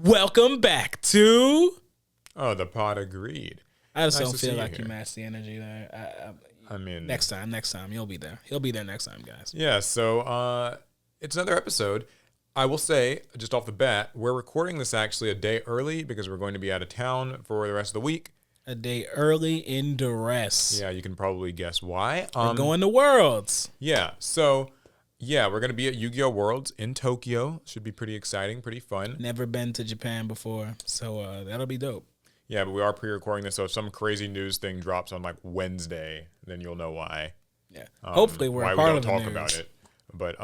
Welcome back to. Oh, the pod agreed. I just Nice don't to see feel you like you here. matched the energy there. I mean, Next time, you'll be there. He'll be there next time, guys. yeah. So it's another episode. I will say just off the bat, we're recording this actually a day early because we're going to be out of town for the rest of the week. A day early in duress. Yeah, you can probably guess why. We're going to Worlds. Yeah. So yeah, we're gonna be at Yu-Gi-Oh! Worlds in Tokyo. Should be pretty exciting, pretty fun. Never been to Japan before, so that'll be dope. Yeah, but we are pre-recording this, so if some crazy news thing drops on like Wednesday, then you'll know why. Yeah. Hopefully, we're why a we part don't of the talk news. about it. But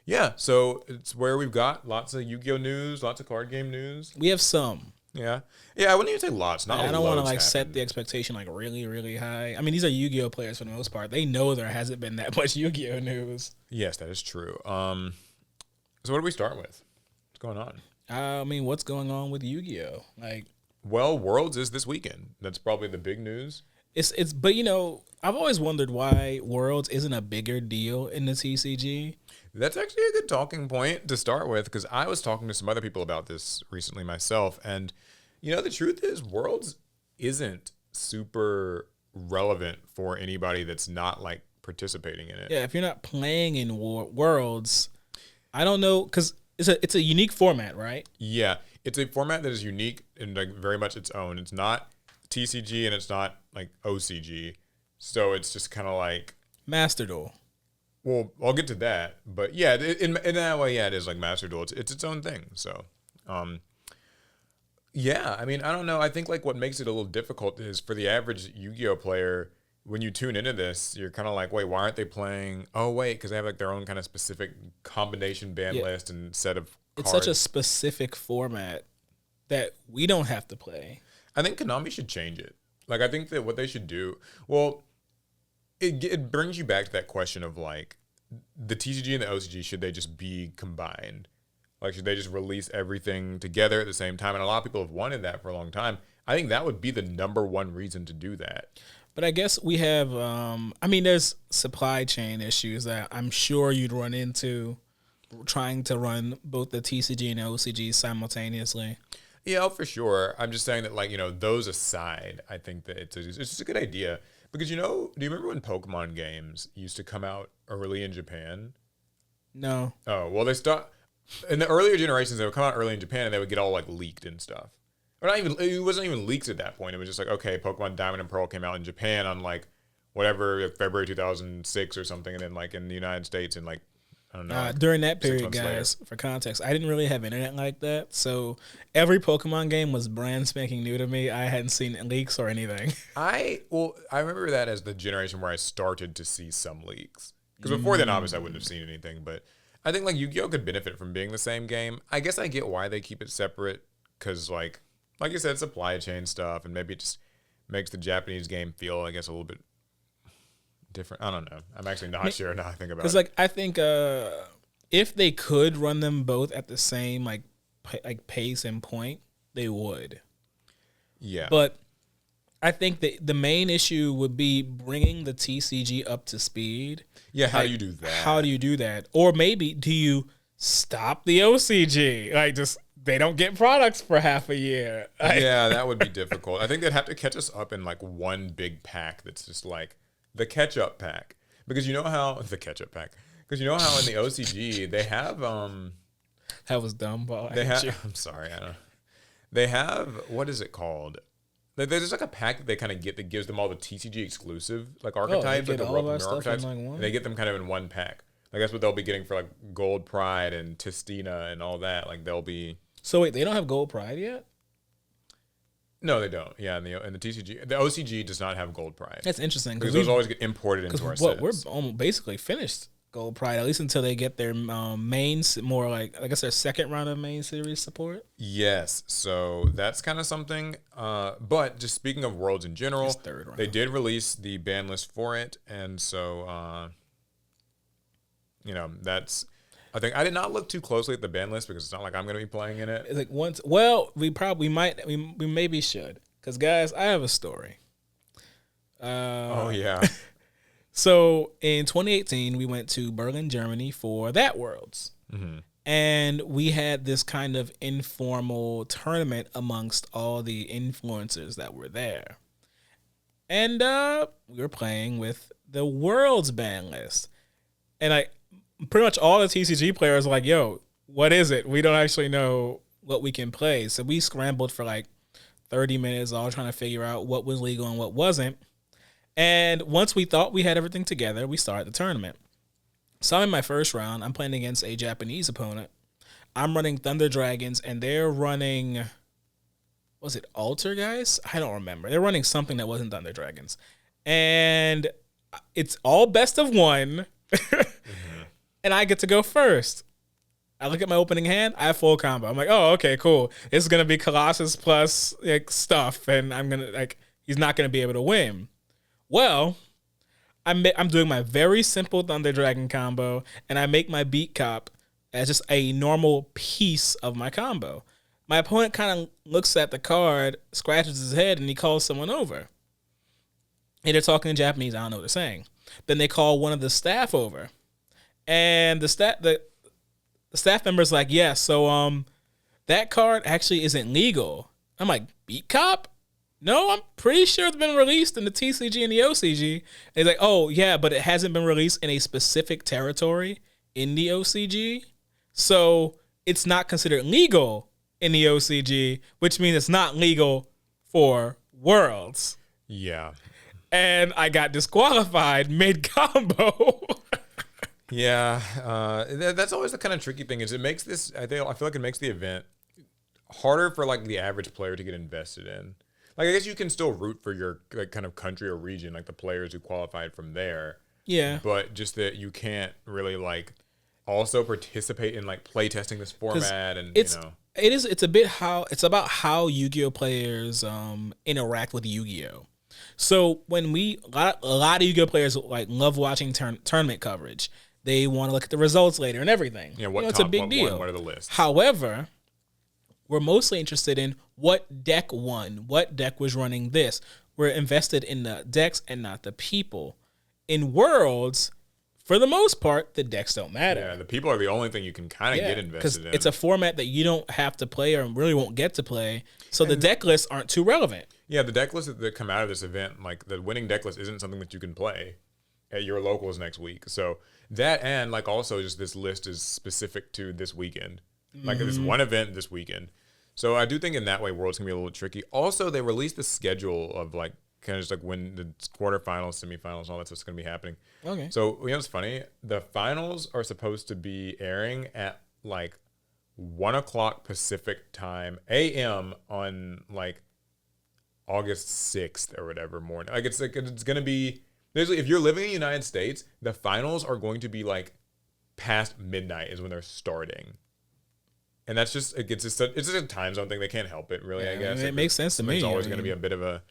yeah. So it's where we've got lots of Yu-Gi-Oh! News, lots of card game news. We have some. Yeah. I wouldn't even say lots. Not I don't want to loads set happened. the expectation like really, really high. I mean, these are Yu-Gi-Oh players for the most part. They know there hasn't been that much Yu-Gi-Oh news. Yes, that is true. So what do we start with? What's going on? I mean, what's going on with Yu-Gi-Oh? Like, Well, Worlds is this weekend. That's probably the big news. but you know, I've always wondered why Worlds isn't a bigger deal in the TCG. That's actually a good talking point to start with because I was talking to some other people about this recently myself. And, the truth is Worlds isn't super relevant for anybody that's not like participating in it. Yeah, if you're not playing in Worlds, I don't know, because it's a unique format, right? Yeah, it's a format that is unique and like very much its own. It's not TCG and it's not like OCG. So it's just kind of like, Master Duel. well, I'll get to that. But yeah, in that way, yeah, it is like Master Duel. It's its own thing. So, yeah, I mean, I don't know. I think like what makes it a little difficult is for the average Yu-Gi-Oh player, when you tune into this, you're kind of like, wait, why aren't they playing? Oh, wait, because they have like their own kind of specific combination ban list and set of It's cards. such a specific format that we don't have to play. I think Konami should change it. Like, I think that what they should do, well, it brings you back to that question of like the TCG and the OCG, should they just be combined? Like, should they just release everything together at the same time? And a lot of people have wanted that for a long time. I think that would be the number one reason to do that. But I guess we have, there's supply chain issues that I'm sure you'd run into trying to run both the TCG and OCG simultaneously. Yeah, for sure. I'm just saying that, like, those aside, I think that it's just a good idea. Because, do you remember when Pokemon games used to come out early in Japan? No. Oh, well, they start in the earlier generations. They would come out early in Japan and they would get all like leaked and stuff. Or not even. It wasn't even leaked at that point. It was just like, okay, Pokemon Diamond and Pearl came out in Japan on like whatever, like February 2006 or something, and then like in the United States in like, I don't know. Like During that 6 period, months guys, later. for context, I didn't really have internet like that. So every Pokemon game was brand spanking new to me. I hadn't seen leaks or anything. I remember that as the generation where I started to see some leaks. Because before then, obviously, I wouldn't have seen anything. But I think like Yu-Gi-Oh could benefit from being the same game. I guess I get why they keep it separate. Because like you said, supply chain stuff, and maybe it just makes the Japanese game feel, I guess, a little bit different. I don't know. I'm actually not sure now I think about it. Because I think if they could run them both at the same like pace and point, they would. Yeah. But I think the main issue would be bringing the TCG up to speed. Yeah, how do you do that? How do you do that? Or maybe do you stop the OCG? Like, just they don't get products for half a year. Yeah, that would be difficult. I think they'd have to catch us up in like one big pack that's just like the catch-up pack. Because the catch-up pack. Because in the OCG they have That was dumb, Paul. I'm sorry, I don't. They have, what is it called? There's like a pack that they kind of get that gives them all the TCG exclusive like archetypes, like get the all of our Ruffner stuff in, archetypes. like, one? And they get them kind of in one pack. Like that's what they'll be getting for like Gold Pride and Tistina and all that. Like they'll be. So wait, they don't have Gold Pride yet? No, they don't. Yeah, in the TCG, the OCG does not have Gold Pride. That's interesting because those always get imported into our sets. We're almost basically finished Gold Pride, at least until they get their more like I guess their second round of main series support. Yes, so that's kind of something. But just speaking of Worlds in general, third round. they did release the ban list for it, and so that's. I think I did not look too closely at the ban list because it's not like I'm going to be playing in it. It's like we maybe should, because guys, I have a story. Oh yeah. So in 2018, we went to Berlin, Germany for that Worlds. Mm-hmm. And we had this kind of informal tournament amongst all the influencers that were there. And we were playing with the world's ban list. And pretty much all the TCG players were like, yo, what is it? We don't actually know what we can play. So we scrambled for like 30 minutes, all trying to figure out what was legal and what wasn't. And once we thought we had everything together, we started the tournament. So I'm in my first round. I'm playing against a Japanese opponent. I'm running Thunder Dragons, and they're running, was it Alter Guys? I don't remember. They're running something that wasn't Thunder Dragons. And it's all best of one, and I get to go first. I look at my opening hand. I have full combo. I'm like, oh, okay, cool. This is gonna be Colossus plus like stuff, and he's not gonna be able to win. Well, I'm doing my very simple Thunder Dragon combo, and I make my Beat Cop as just a normal piece of my combo. My opponent kind of looks at the card, scratches his head, and he calls someone over. And they're talking in Japanese. I don't know what they're saying. Then they call one of the staff over, and the staff member's like, yeah, so that card actually isn't legal. I'm like, Beat Cop? No, I'm pretty sure it's been released in the TCG and the OCG. And he's like, oh, yeah, but it hasn't been released in a specific territory in the OCG. So it's not considered legal in the OCG, which means it's not legal for Worlds. Yeah. And I got disqualified mid-combo. Yeah. That's always the kind of tricky thing is it makes this, I feel like it makes the event harder for like the average player to get invested in. Like, I guess you can still root for your like kind of country or region, like the players who qualified from there. Yeah. But just that you can't really like also participate in like play testing this format and it's about how Yu-Gi-Oh players interact with Yu-Gi-Oh. So when a lot of Yu-Gi-Oh players like love watching tournament coverage. They want to look at the results later and everything. Yeah, it's a big deal. What are the lists? However, we're mostly interested in what deck won, what deck was running this. We're invested in the decks and not the people. In Worlds, for the most part, the decks don't matter. Yeah, the people are the only thing you can kind of get invested in. It's a format that you don't have to play or really won't get to play. So the deck lists aren't too relevant. Yeah, the deck lists that come out of this event, like the winning deck list isn't something that you can play at your locals next week. So that and like also just this list is specific to this weekend. Like this one event this weekend. So I do think in that way, Worlds can be a little tricky. Also, they released the schedule of like kind of just like when the quarterfinals, semifinals, all that stuff's going to be happening. Okay. So you know what's funny? The finals are supposed to be airing at like 1 o'clock Pacific time, a.m. on like August 6th or whatever morning. Like it's going to be basically if you're living in the United States, the finals are going to be like past midnight is when they're starting. And that's just it's just a time zone thing. They can't help it, really. I guess it makes sense to me. It's always going to be a bit of a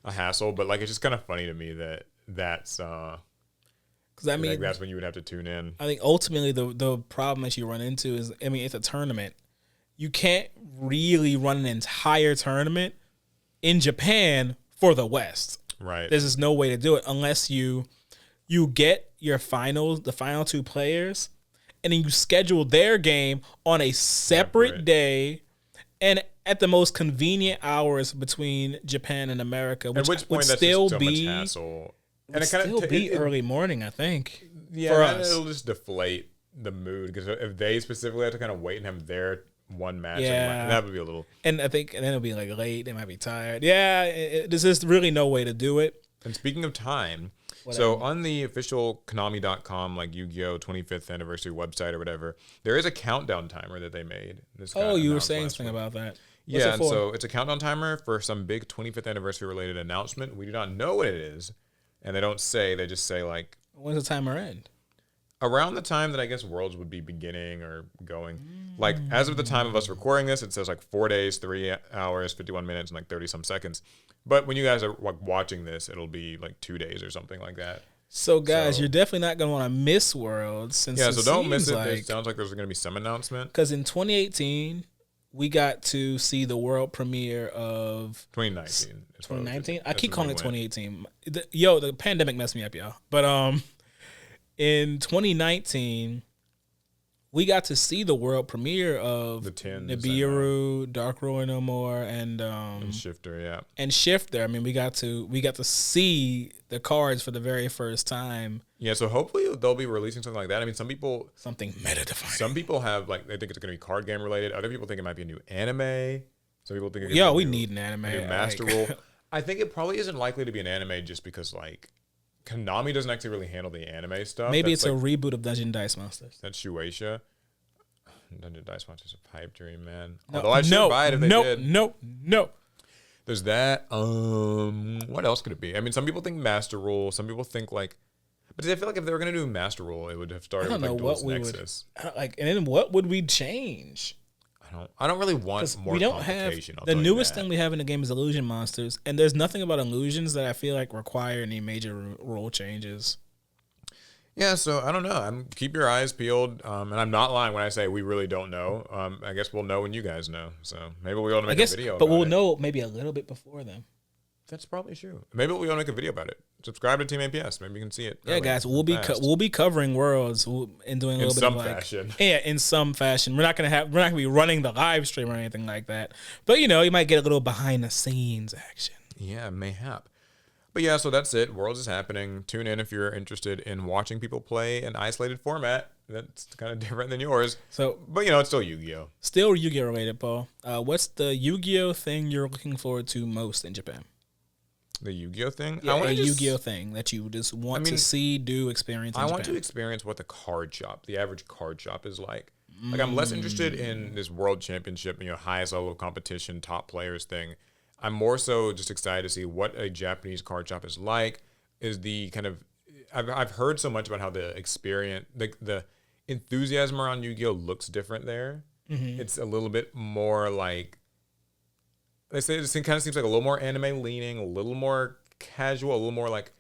hassle, but like it's just kind of funny to me that's because I mean like that's when you would have to tune in. I think ultimately the problem that you run into is it's a tournament. You can't really run an entire tournament in Japan for the West. Right. There's just no way to do it unless you get your finals, the final two players. And then you schedule their game on a separate day and at the most convenient hours between Japan and America, which would that's still just so much hassle. And it kind of be early morning, I think. Yeah, for us. It'll just deflate the mood because if they specifically have to kind of wait and have their one match, that would be a little. And I think, and then it'll be like late. They might be tired. Yeah, there's just really no way to do it. And speaking of time. So on the official Konami.com, like Yu-Gi-Oh! 25th anniversary website or whatever, there is a countdown timer that they made. You were saying something about that. What's and so it's a countdown timer for some big 25th anniversary related announcement. We do not know what it is, and they don't say. They just say like, when's the timer end? Around the time that I guess Worlds would be beginning or going. Like as of the time of us recording this, it says like 4 days, 3 hours, 51 minutes, and like 30 some seconds. But when you guys are like watching this, it'll be like 2 days or something like that. So guys, you're definitely not going to want to miss Worlds. So don't miss it. It sounds like there's going to be some announcement. Because in 2018, we got to see the world premiere of 2019. 2019. I keep calling it 2018. The pandemic messed me up, y'all. But in 2019, we got to see the world premiere of The 10s, Nibiru, Dark Roar No More, and Shifter, yeah. and Shifter. I mean, we got to see the cards for the very first time. Yeah, so hopefully they'll be releasing something like that. I mean, Something meta-defining. some people have like they think it's going to be card game related. Other people think it might be a new anime. Some people think we need an anime. a new Master Rule. I think it probably isn't likely to be an anime just because like Konami doesn't actually really handle the anime stuff. Maybe it's a reboot of Dungeon Dice Monsters. That's Shueisha. Dungeon Dice Monsters a pipe dream, man. Although I should buy it if they did. No. There's that. What else could it be? I mean, some people think Master Rule. Some people think like, but I feel like if they were gonna do Master Rule, it would have started with like Duelist Nexus. And then what would we change? I don't really want more we don't complication. have the newest thing we have in the game is Illusion Monsters, and there's nothing about illusions that I feel like require any major rule changes. Yeah, so I don't know. Keep your eyes peeled, and I'm not lying when I say we really don't know. I guess we'll know when you guys know. So maybe we'll make a video. But we'll know maybe a little bit before then. That's probably true. Maybe we'll make a video about it. Subscribe to Team APS. Maybe you can see it. Yeah, guys, we'll be covering Worlds and doing a little bit of fashion. Yeah, in some fashion. We're not gonna be running the live stream or anything like that. But you might get a little behind the scenes action. Yeah, mayhap. But yeah, so that's it. Worlds is happening. Tune in if you're interested in watching people play an isolated format that's kind of different than yours. But it's still Yu-Gi-Oh. Still Yu-Gi-Oh related, Paul. What's the Yu-Gi-Oh thing you're looking forward to most in Japan? The Yu-Gi-Oh thing? Yeah, Yu-Gi-Oh thing that you just want to see, do, experience in Japan. I want to experience what the average card shop is like. Like, I'm less interested in this world championship, highest level of competition, top players thing. I'm more so just excited to see what a Japanese card shop is like. Is the kind of I've heard so much about how the experience, the enthusiasm around Yu-Gi-Oh looks different there. Mm-hmm. It's a little bit more like, they say this thing kind of seems like a little more anime leaning, a little more casual, a little more like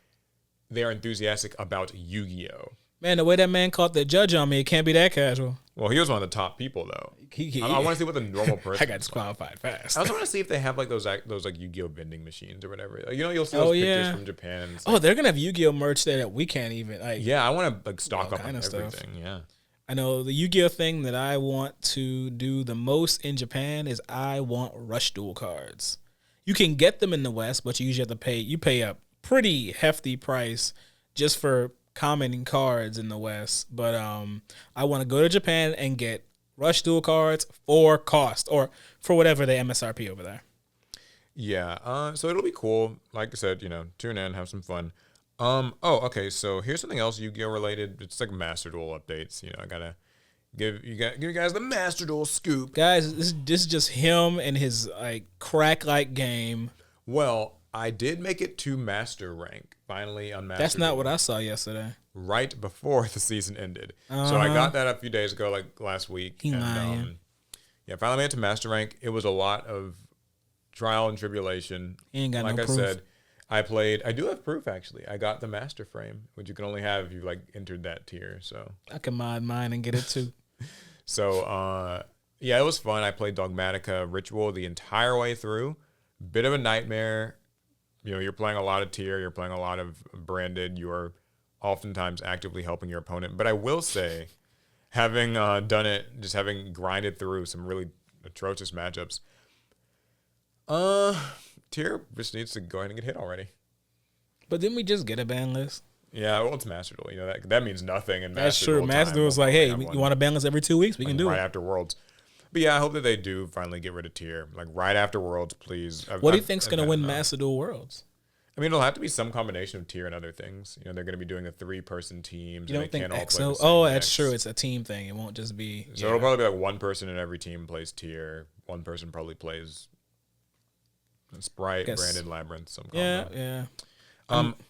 they are enthusiastic about Yu-Gi-Oh. Man, the way that man caught the judge on me, it can't be that casual. Well, he was one of the top people though. I want to see what the normal person. I got disqualified fast. I also want to see if they have like those like Yu-Gi-Oh vending machines or whatever. You'll see those pictures from Japan. And they're gonna have Yu-Gi-Oh merch there that we can't even like. Yeah, I want to like stock up on everything. Stuff. Yeah. I know the Yu-Gi-Oh thing that I want to do the most in Japan is I want Rush Duel cards. You can get them in the West, but you usually have to pay. You pay a pretty hefty price just for commenting cards in the West. But I want to go to Japan and get Rush Duel cards for cost or for whatever the MSRP over there. Yeah. So it'll be cool. Like I said, tune in, have some fun. Okay. So here's something else Yu-Gi-Oh related. It's like Master Duel updates. I gotta give you guys the Master Duel scoop, guys. This is just him and his like crack game. Well, I did make it to Master rank finally on Master. That's not Duel. What I saw yesterday. Right before the season ended, so I got that a few days ago, like last week. Finally made it to Master rank. It was a lot of trial and tribulation. He ain't got like no I proof. Said. I do have proof actually. I got the Master Frame, which you can only have if you like entered that tier. So I can mod mine and get it too. So it was fun. I played Dogmatica Ritual the entire way through. Bit of a nightmare. You're playing a lot of tier. You're playing a lot of branded. You're oftentimes actively helping your opponent. But I will say, having done it, just having grinded through some really atrocious matchups, tier just needs to go ahead and get hit already. But didn't we just get a ban list? Yeah, well, it's Master Duel. That means nothing. And that's true. Master Duel is like, hey, you want a ban list every 2 weeks? We can do it right after Worlds. But yeah, I hope that they do finally get rid of tier, like right after Worlds, please. What do you think's going to win Master Duel Worlds? I mean, it'll have to be some combination of tier and other things. They're going to be doing the 3-person teams. You don't think XO? That's true. It's a team thing. It won't just be. So it'll probably be like one person in every team plays tier. One person probably plays Sprite, Branded Labyrinth, some combo. Yeah.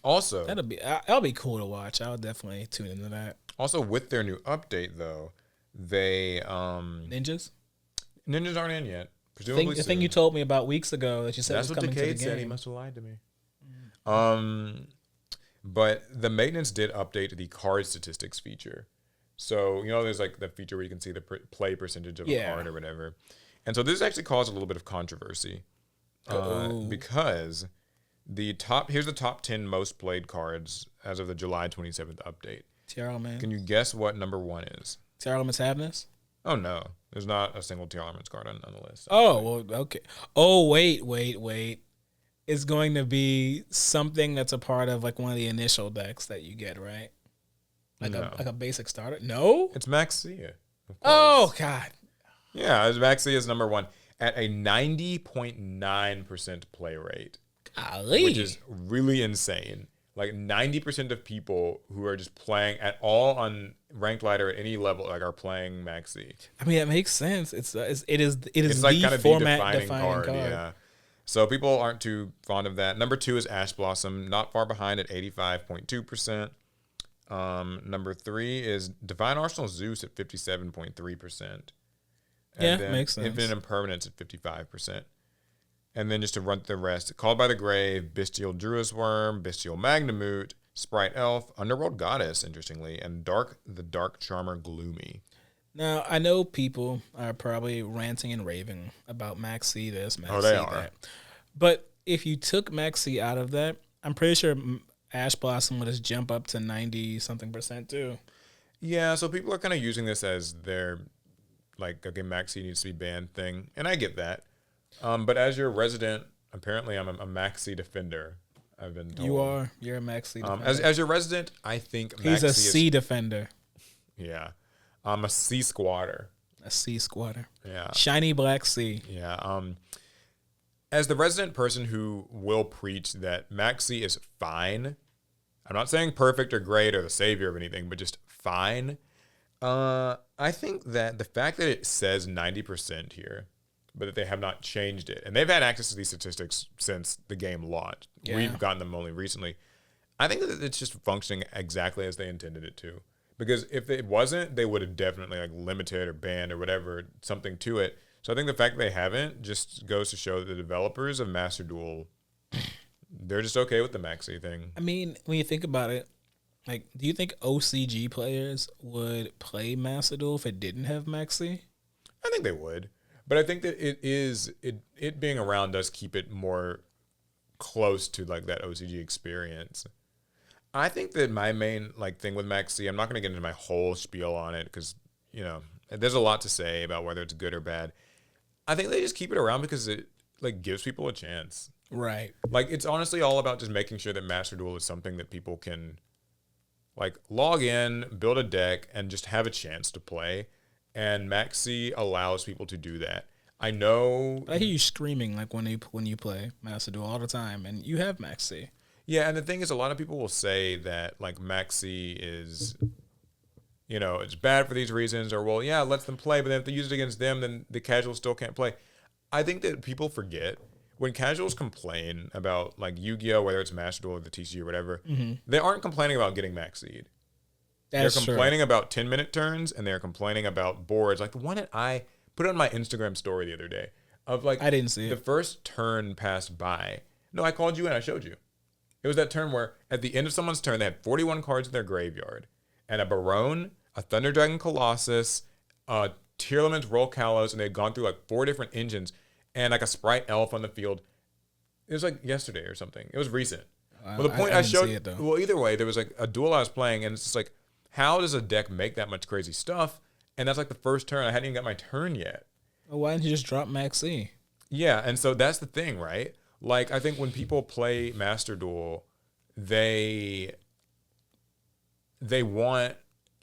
Also, that'll be cool to watch. I'll definitely tune into that. Also, with their new update, though, they Ninjas aren't in yet. Presumably, the thing you told me about weeks ago that you said was coming to the game. That's what Decade said. He must have lied to me. But the maintenance did update the card statistics feature. So there's like the feature where you can see the play percentage of a card or whatever. And so this actually caused a little bit of controversy because here's the top 10 most played cards as of the July 27th update. Tiara, man. Can you guess what number 1 is? Tier Elements have this? Oh no, there's not a single Tier Elements card on the list. Oh, well, okay. Oh, wait. It's going to be something that's a part of like one of the initial decks that you get, right? Like No. a basic starter? No? It's Maxia. Of course. Oh, God. Yeah, Maxia is number 1 at a 90.9% play rate, Golly. which is really insane. Like 90% of people who are just playing at all on ranked ladder at any level like are playing Maxi. I mean, it makes sense. It is It's like the kind of format the defining defining card. Yeah. So people aren't too fond of that. Number 2 is Ash Blossom, not far behind at 85.2%. Number 3 is Divine Arsenal Zeus at 57.3%. Yeah, makes sense. Infinite Impermanence at 55%. And then just to run through the rest, Called by the Grave, Bestial Druid's Worm, Bestial Magnamute, Sprite Elf, Underworld Goddess, interestingly, and the Dark Charmer Gloomy. Now, I know people are probably ranting and raving about Maxi this, Maxi they that. are. But if you took Maxi out of that, I'm pretty sure Ash Blossom would just jump up to 90-something% too. Yeah, so people are kind of using this as their, like, okay, Maxi needs to be banned thing. And I get that. But as your resident, apparently I'm a Maxi defender, I've been told. You are. You're a Maxi defender. As your resident, I think He's Maxi a C defender. Yeah. I'm a C squatter. A C squatter. Yeah. Shiny black C. Yeah. As the resident person who will preach that Maxi is fine, I'm not saying perfect or great or the savior of anything, but just fine. I think that the fact that it says 90% here, but that they have not changed it, and they've had access to these statistics since the game launched. Yeah. We've gotten them only recently. I think that it's just functioning exactly as they intended it to. Because if it wasn't, they would have definitely like limited or banned or whatever, something to it. So I think the fact that they haven't just goes to show that the developers of Master Duel, they're just okay with the Maxi thing. I mean, when you think about it, like, do you think OCG players would play Master Duel if it didn't have Maxi? I think they would. But I think that it being around does keep it more close to like that OCG experience. I think that my main like thing with Maxi, I'm not going to get into my whole spiel on it because, you know, there's a lot to say about whether it's good or bad. I think they just keep it around because it like gives people a chance. Right. Like it's honestly all about just making sure that Master Duel is something that people can like log in, build a deck, and just have a chance to play. And Maxi allows people to do that. I know. I hear you screaming like when you play Master Duel all the time, and you have Maxi. Yeah, and the thing is, a lot of people will say that like Maxi is, you know, it's bad for these reasons, or well, yeah, it lets them play, but then if they use it against them, then the casuals still can't play. I think that people forget when casuals complain about like Yu-Gi-Oh, whether it's Master Duel or the TCG or whatever, they aren't complaining about getting Maxi'd. They're complaining about 10-minute turns, and they're complaining about boards. Like the one that I put on my Instagram story the other day of like I didn't see the it. first turn passed by. No, I called you and I showed you. It was that turn where at the end of someone's turn, they had 41 cards in their graveyard, and a Barone, a Thunder Dragon Colossus, a Tier Elements Roll Kalos, and they had gone through like 4 different engines, and like a Sprite Elf on the field. It was like yesterday or something. It was recent. Well, the point I showed. See it, though. Well, either way, there was like a duel I was playing, and it's just like, how does a deck make that much crazy stuff? And that's like the first turn. I hadn't even got my turn yet. Well, why didn't you just drop Maxi? Yeah, and so that's the thing, right? Like, I think when people play Master Duel, they want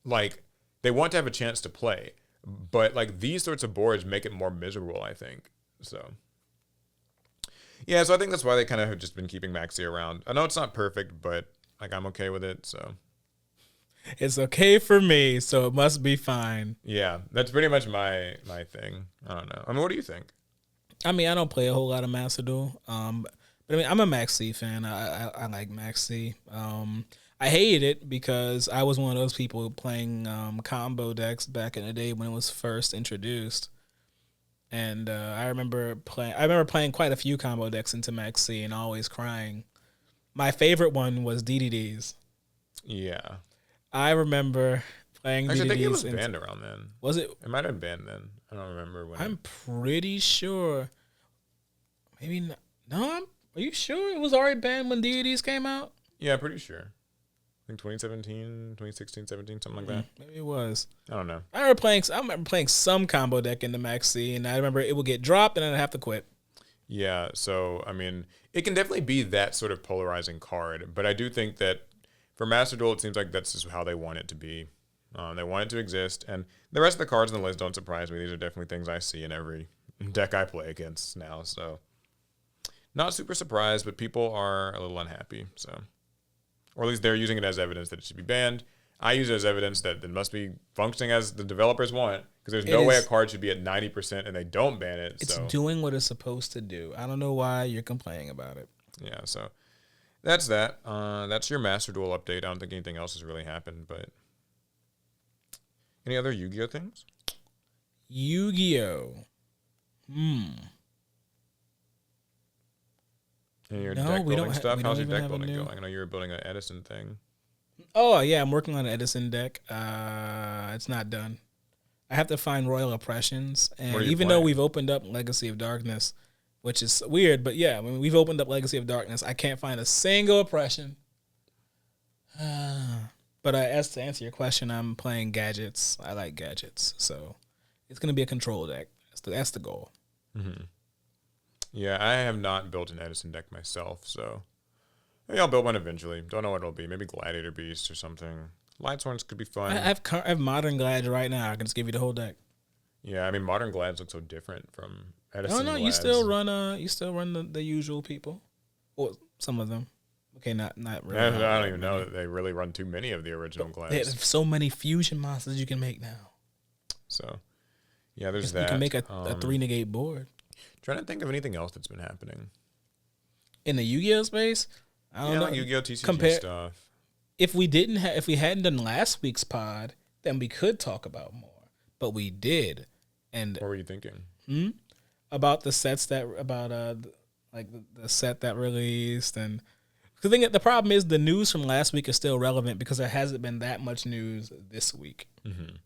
to have a chance to play, but like these sorts of boards make it more miserable, I think. So yeah, so I think that's why they kind of have just been keeping Maxi around. I know it's not perfect, but like I'm okay with it. So It's okay for me, so it must be fine. yeah, that's pretty much my thing. I don't know. I mean, what do you think? I mean, I don't play a whole lot of Master Duel. But I mean, I'm a Maxi fan. I like Maxi. I hated it because I was one of those people playing combo decks back in the day when it was first introduced. And I remember playing quite a few combo decks into Maxi and always crying. My favorite one was DDDs. Yeah. I remember playing Actually, DDDs. I think it was banned around then. Was it? It might have been banned then. I don't remember when. I'm pretty sure. Maybe not. No, are you sure it was already banned when DDDs came out? Yeah, pretty sure. think 2017, 2016, 17, something like that. Maybe it was. I don't know. I remember playing some combo deck in the Max C, and I remember it would get dropped, and I'd have to quit. Yeah, so, I mean, it can definitely be that sort of polarizing card, but I do think that for Master Duel, it seems like that's just how they want it to be. They want it to exist, and the rest of the cards on the list don't surprise me. These are definitely things I see in every deck I play against now, so not super surprised, but people are a little unhappy, so. Or at least they're using it as evidence that it should be banned. I use it as evidence that it must be functioning as the developers want, because there's no way a card should be at 90% and they don't ban it. It's doing what it's supposed to do. I don't know why you're complaining about it. Yeah, so that's that. That's your Master Duel update. I don't think anything else has really happened, but any other Yu-Gi-Oh things? Yu-Gi-Oh. Any of your deck building stuff? How's your deck building going? I know you were building an Edison thing. Oh, yeah, I'm working on an Edison deck. It's not done. I have to find Royal Oppressions. And even though we've opened up Legacy of Darkness, which is weird, but yeah, when we've opened up Legacy of Darkness, I can't find a single oppression. But as to answer your question, I'm playing gadgets. I like gadgets. So it's going to be a control deck. That's the goal. Mm-hmm. Yeah, I have not built an Edison deck myself, so maybe I'll build one eventually. Don't know what it'll be. Maybe Gladiator Beast or something. Lightsworns could be fun. I have Modern Glads right now. I can just give you the whole deck. Yeah, I mean Modern Glads look so different from Edison. Oh no, Glads. you still run the usual people, or some of them. Okay, not really. I don't even know that they really run too many of the original Glads. There's so many fusion monsters you can make now. So, yeah, there's that. You can make a 3-negate board. Trying to think of anything else that's been happening in the Yu-Gi-Oh space. I don't know. Like Yu-Gi-Oh TCG stuff. If we hadn't done last week's pod, then we could talk about more. But we did. And what were you thinking? About the sets the set that released, and the problem is the news from last week is still relevant because there hasn't been that much news this week. Mm-hmm.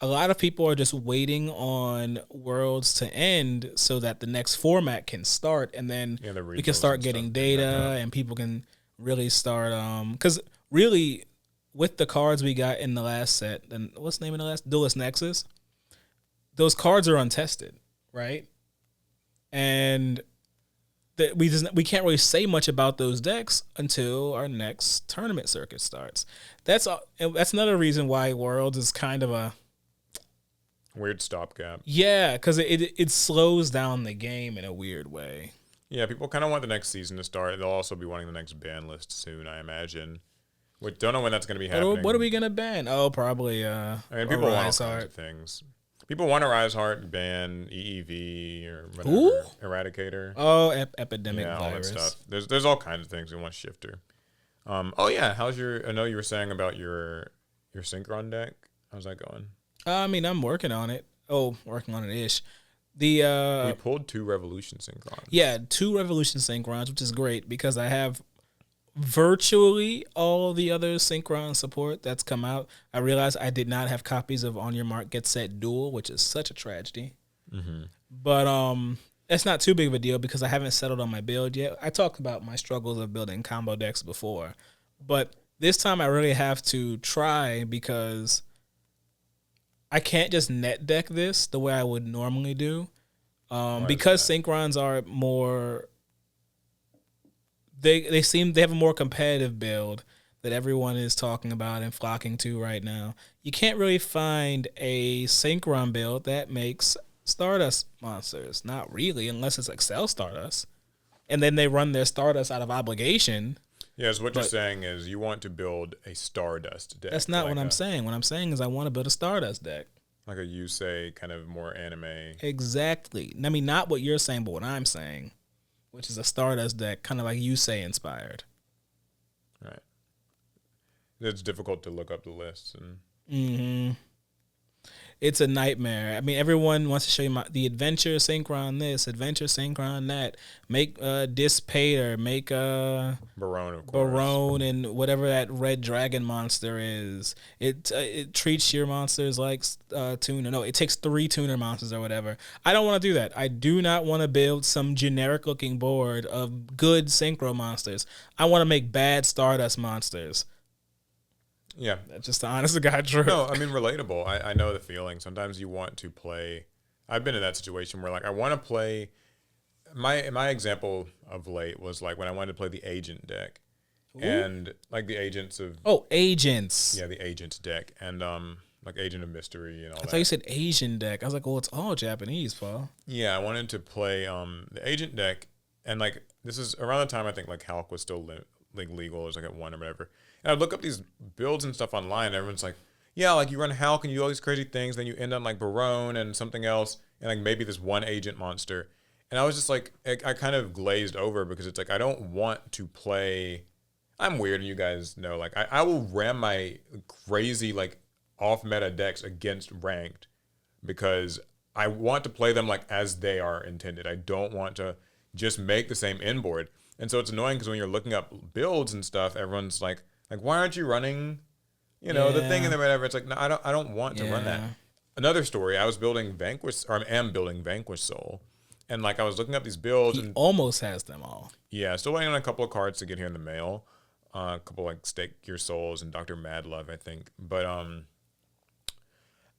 A lot of people are just waiting on Worlds to end so that the next format can start, and then we can start getting data, and people can really start. Because really, with the cards we got in the last set, and what's the name of the last Duelist Nexus? Those cards are untested, right? And we can't really say much about those decks until our next tournament circuit starts. That's another reason why Worlds is kind of a weird stopgap. Yeah, because it slows down the game in a weird way. Yeah, people kind of want the next season to start. They'll also be wanting the next ban list soon, I imagine. We don't know when that's going to be happening. What are we going to ban? Oh, probably. I mean, people want all kinds of things. People want to Rise Heart, ban EEV or whatever. Ooh? Eradicator. Oh, epidemic virus. All that stuff. There's all kinds of things. We want Shifter. Oh yeah, I know you were saying about your Synchron deck. How's that going? I mean, I'm working on it. Working on it ish. We pulled 2 Revolution Synchrons. Yeah, 2 Revolution Synchrons, which is great because I have virtually all the other Synchron support that's come out. I realized I did not have copies of On Your Mark, Get Set, Duel, which is such a tragedy. Mm-hmm. But it's not too big of a deal because I haven't settled on my build yet. I talked about my struggles of building combo decks before, but this time I really have to try because I can't just net deck this the way I would normally do, because Synchrons are more. They have a more competitive build that everyone is talking about and flocking to right now. You can't really find a Synchron build that makes Stardust monsters. Not really, unless it's Excel Stardust, and then they run their Stardust out of obligation. Yeah, so what you're saying is you want to build a Stardust deck. That's not what I'm saying. What I'm saying is I want to build a Stardust deck. Like a Yusei, kind of more anime. Exactly. I mean, not what you're saying, but what I'm saying, which is a Stardust deck, kind of like Yusei inspired. Right. It's difficult to look up the lists. It's a nightmare. I mean, everyone wants to show you the Adventure Synchron this, Adventure Synchron that. Make Dispater, make Barone, of course. Barone, and whatever that red dragon monster is. It treats your monsters like tuner. No, it takes 3 tuner monsters or whatever. I don't want to do that. I do not want to build some generic looking board of good synchro monsters. I want to make bad Stardust monsters. Yeah. That's just the honest to God truth. No, I mean relatable. I know the feeling. Sometimes you want to play. I've been in that situation where like I want to play. My example of late was like when I wanted to play the agent deck, and like the agents of agents. yeah, the agents deck, and like Agent of Mystery and all I that. thought you said Asian deck. I was like, well, it's all Japanese, Paul. Yeah, I wanted to play the agent deck, and like this is around the time I think like Hulk was still like legal, it was like at 1 or whatever. And I'd look up these builds and stuff online, and everyone's like, yeah, like you run Hulk and you do all these crazy things, then you end on like Barone and something else, and like maybe this one agent monster. And I was just like, I kind of glazed over because it's like I don't want to play. I'm weird, and you guys know. Like I will ram my crazy like off meta decks against ranked because I want to play them like as they are intended. I don't want to just make the same inboard. And so it's annoying because when you're looking up builds and stuff, everyone's like why aren't you running, the thing and then whatever. It's like no, I don't want to run that. Another story, I was building Vanquish, or I am building Vanquish Soul. And like I was looking up these builds, He and almost has them all. yeah, still waiting on a couple of cards to get here in the mail. A couple like Stake Your Souls and Dr. Madlove, I think. But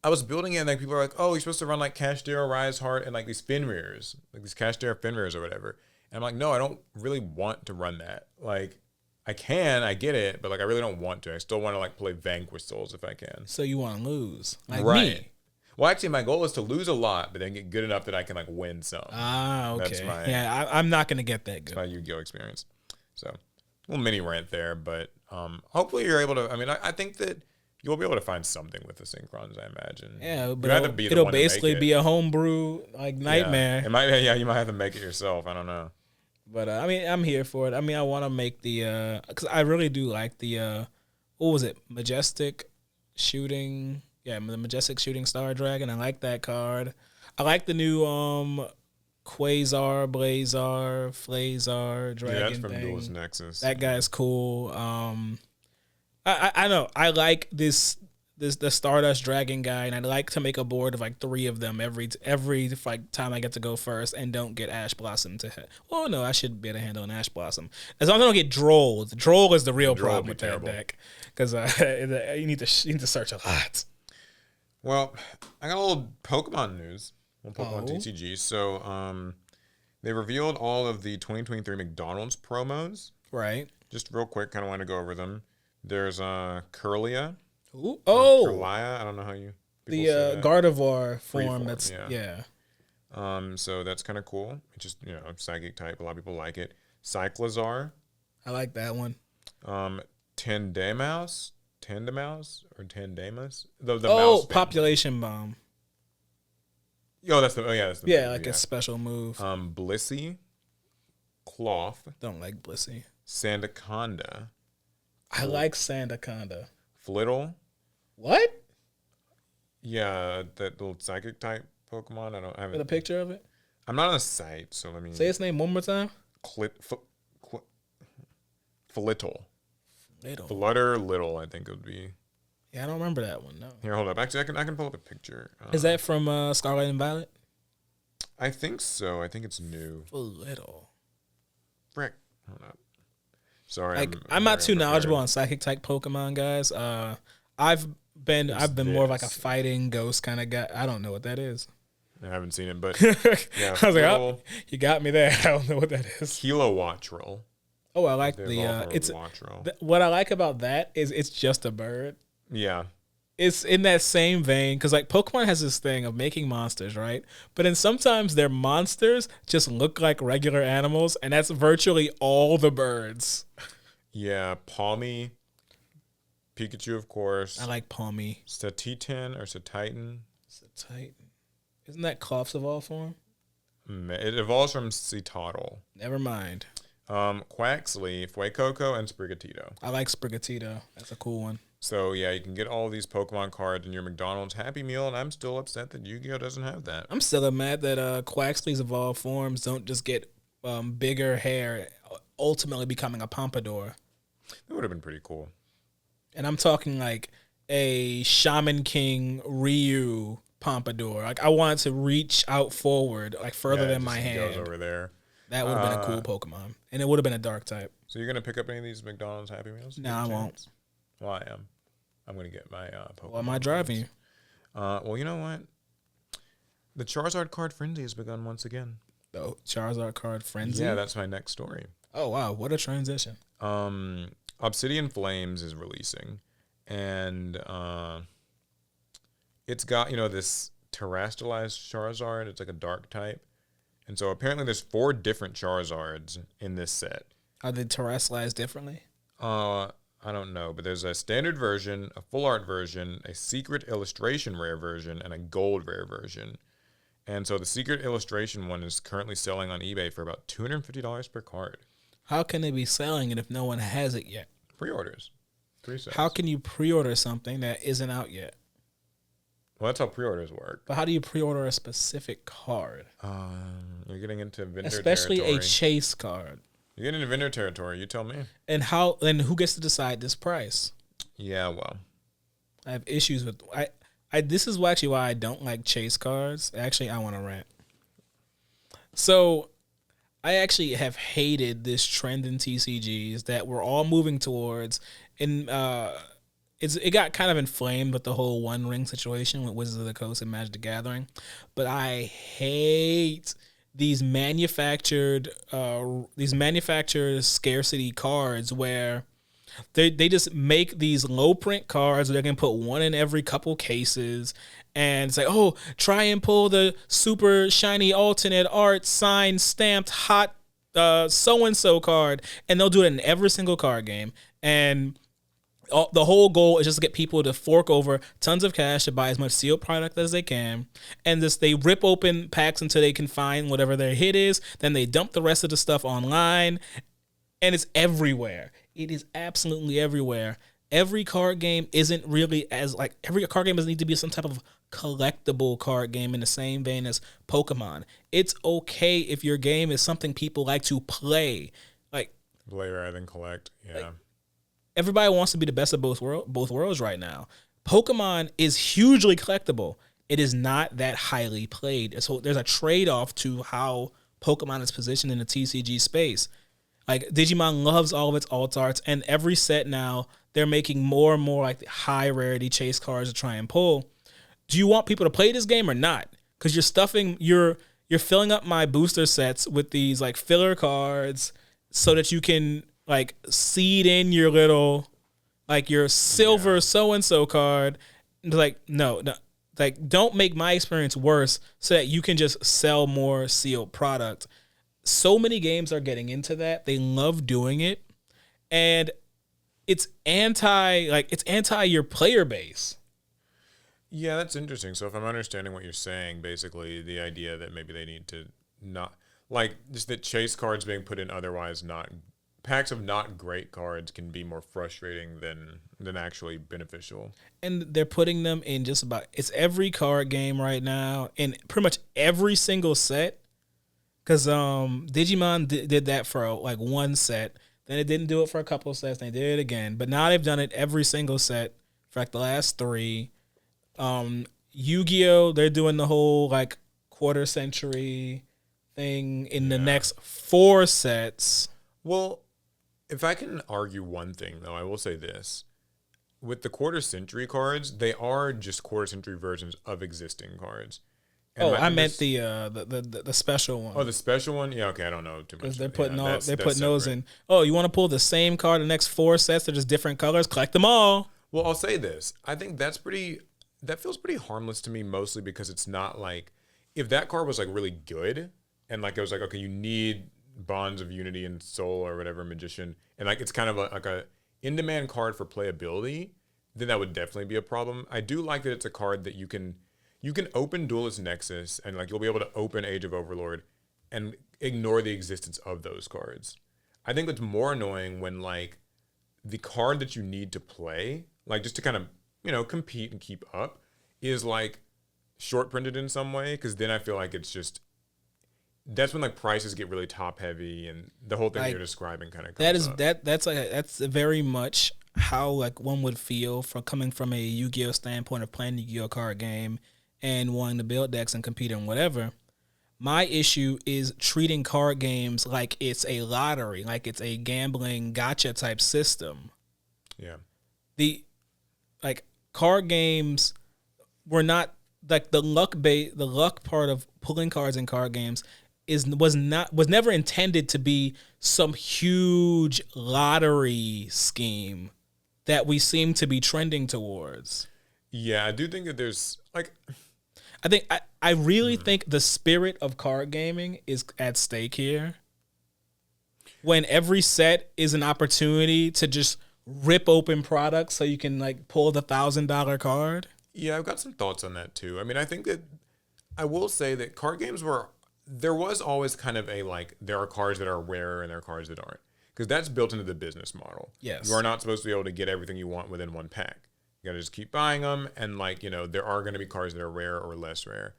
I was building it, and like people are like, "Oh, you're supposed to run like Kashtira, Rise Heart, and like these Fenrir's, like these Kashtira Fenrir's or whatever." And I'm like, "No, I don't really want to run that. Like, I get it, but like I really don't want to. I still want to like play Vanquish Souls if I can." So you want to lose, like right. me? Well, actually, my goal is to lose a lot, but then get good enough that I can like win some. Ah, okay. That's my, I'm not gonna get that good. That's my Yu-Gi-Oh experience. So, a little mini rant there, but hopefully you're able to. I mean, I think that you'll be able to find something with the synchrons. I imagine. Yeah, but it'll basically be a homebrew like nightmare. Yeah. It might. Yeah, you might have to make it yourself. I don't know. But I mean, I'm here for it. I mean, I want to make the because I really do like the what was it, Majestic Shooting. Yeah, the Majestic Shooting Star Dragon. I like that card. I like the new Quasar, Blazar, Flazar Dragon. Yeah, that's from thing. Duelist Nexus. That guy's cool. I know. I like the Stardust Dragon guy, and I'd like to make a board of like 3 of them every like time I get to go first, and don't get Ash Blossom to hit. Well, no, I should be able to handle an Ash Blossom as long as I don't get Droll. Droll is the real problem with that deck because you need to search a lot. Well, I got a little Pokemon news on Pokemon TCG. So, they revealed all of the 2023 McDonald's promos. Right. Just real quick, kind of want to go over them. There's Curlia. Ooh. Curlia. I don't know how you. The Gardevoir form. That's yeah. So that's kind of cool. It's just psychic type. A lot of people like it. Cyclizar. I like that one. Tendamaus. Or Tendamus? The mouse Population Bomb. That's the a special move. Blissey, Cloth. Don't like Blissey. Sandaconda. I like Sandaconda. Flittle. What? Yeah, that little psychic type Pokemon. I haven't. Got a picture of it? I'm not on a site, so let me say its name one more time. Flittle. Little. Flutter Little, I think it would be. Yeah, I don't remember that one. No. Here, hold up. Actually, I can pull up a picture. Is that from Scarlet and Violet? I think so. I think it's new. Little. Frick. Hold up. Sorry, like I'm not too knowledgeable on psychic type Pokemon, guys. I've been more of like a fighting ghost kind of guy. I don't know what that is. I haven't seen it, but yeah, I was like, oh, you got me there. I don't know what that is. Kilowattrel. Oh, I like what I like about that is it's just a bird. Yeah. It's in that same vein because like Pokemon has this thing of making monsters, right? But then sometimes their monsters just look like regular animals, and that's virtually all the birds. Yeah, Palmy, Pikachu, of course. I like Palmy. Satitan or Satitan. Isn't that Cloth's evolved form? It evolves from Citadel. Never mind. Quaxley, Fuecoco, and Sprigatito. I like Sprigatito. That's a cool one. So, yeah, you can get all these Pokemon cards in your McDonald's Happy Meal, and I'm still upset that Yu-Gi-Oh! Doesn't have that. I'm still mad that Quaxley's evolved forms don't just get bigger hair, ultimately becoming a pompadour. That would have been pretty cool. And I'm talking like a Shaman King Ryu pompadour. Like, I want it to reach out forward, like further than my hand. Goes over there. That would have been a cool Pokemon. And it would have been a dark type. So you're going to pick up any of these McDonald's Happy Meals? No, I won't. Well, I am. I'm gonna get my Pokemon. Why am I driving you? Well, you know what? The Charizard card frenzy has begun once again. The Charizard card frenzy? Yeah, that's my next story. Oh, wow. What a transition. Obsidian Flames is releasing, and it's got, this terrestrialized Charizard. It's like a dark type. And so apparently there's 4 different Charizards in this set. Are they terrestrialized differently? I don't know, but there's a standard version, a full art version, a secret illustration rare version, and a gold rare version. And so the secret illustration one is currently selling on eBay for about $250 per card. How can they be selling it if no one has it yet? Pre-orders. Pre-sales. How can you pre-order something that isn't out yet? Well, that's how pre-orders work. But how do you pre-order a specific card? You're getting into vendor Especially territory. a chase card. You're getting into vendor territory. You tell me. And who gets to decide this price? Yeah, well. I have issues with... This is actually why I don't like chase cards. Actually, I want to rant. So, I actually have hated this trend in TCGs that we're all moving towards. And it got kind of inflamed with the whole One Ring situation with Wizards of the Coast and Magic the Gathering. But I hate these manufactured scarcity cards where they just make these low print cards where they can put one in every couple cases and say, oh, try and pull the super shiny alternate art signed stamped hot so-and-so card, and they'll do it in every single card game. And the whole goal is just to get people to fork over tons of cash to buy as much sealed product as they can. And they rip open packs until they can find whatever their hit is. Then they dump the rest of the stuff online. And it's everywhere. It is absolutely everywhere. Every card game isn't really every card game doesn't need to be some type of collectible card game in the same vein as Pokemon. It's okay if your game is something people like to play. Play rather than collect. Yeah. Everybody wants to be the best of both worlds right now. Pokemon is hugely collectible. It is not that highly played. So there's a trade-off to how Pokemon is positioned in the TCG space. Digimon loves all of its alt arts, and every set now they're making more and more high rarity chase cards to try and pull. Do you want people to play this game or not? Because you're filling up my booster sets with these filler cards so that you can seed in your little your silver so-and-so card. No. Don't make my experience worse so that you can just sell more sealed product. So many games are getting into that. They love doing it. And it's anti your player base. Yeah, that's interesting. So if I'm understanding what you're saying, basically the idea that maybe they need to not just that chase cards being put in otherwise not packs of not great cards can be more frustrating than actually beneficial. And they're putting them in just about it's every card game right now in pretty much every single set. Because Digimon did that for one set. Then it didn't do it for a couple of sets. And they did it again. But now they've done it every single set for the last 3. Yu-Gi-Oh! They're doing the whole quarter century thing in the next 4 sets. Well, if I can argue one thing, though, I will say this. With the quarter century cards, they are just quarter century versions of existing cards. And I meant the special one. Oh, the special one? Yeah, okay, I don't know too much. Because they're putting those in. Oh, you want to pull the same card the next 4 sets? They're just different colors. Collect them all. Well, I'll say this. I think that feels pretty harmless to me, mostly because it's not if that card was really good and it was okay, you need Bonds of Unity and Soul or whatever Magician, and it's kind of a in-demand card for playability, then that would definitely be a problem. I do like that it's a card that you can open Duelist Nexus and you'll be able to open Age of Overlord and ignore the existence of those cards. I think that's more annoying when the card that you need to play, just to kind of, compete and keep up, is short printed in some way, because then I feel it's just that's when prices get really top heavy and the whole thing you're describing kind of comes up. That's very much how one would feel from coming from a Yu-Gi-Oh standpoint of playing the Yu-Gi-Oh card game and wanting to build decks and compete in whatever. My issue is treating card games like it's a lottery, like it's a gambling gotcha type system. Yeah. like card games were not like the luck part of pulling cards in card games was never intended to be some huge lottery scheme that we seem to be trending towards. Yeah, I do think that there's like I really think the spirit of card gaming is at stake here. When every set is an opportunity to just rip open products so you can like pull the $1,000 card. Yeah, I've got some thoughts on that too. I mean, I think that I will say that card games there was always kind of a like, there are cards that are rare and there are cards that aren't. Because that's built into the business model. Yes. You are not supposed to be able to get everything you want within one pack. You got to just keep buying them. And like, there are going to be cards that are rare or less rare.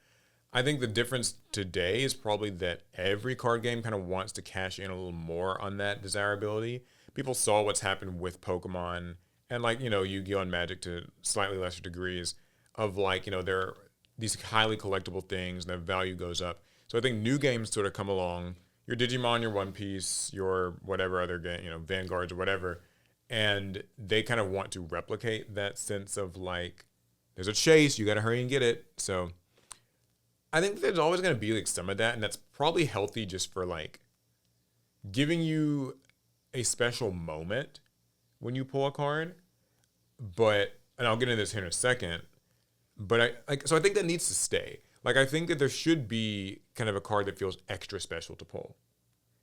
I think the difference today is probably that every card game kind of wants to cash in a little more on that desirability. People saw what's happened with Pokemon and like, Yu-Gi-Oh! And Magic to slightly lesser degrees of like, there are these highly collectible things and their value goes up. So I think new games sort of come along, your Digimon, your One Piece, your whatever other game, Vanguards or whatever, and they kind of want to replicate that sense of like, there's a chase, you got to hurry and get it. So I think there's always going to be like some of that, and that's probably healthy just for like giving you a special moment when you pull a card. But, and I'll get into this here in a second, but I think that needs to stay. Like, I think that there should be kind of a card that feels extra special to pull.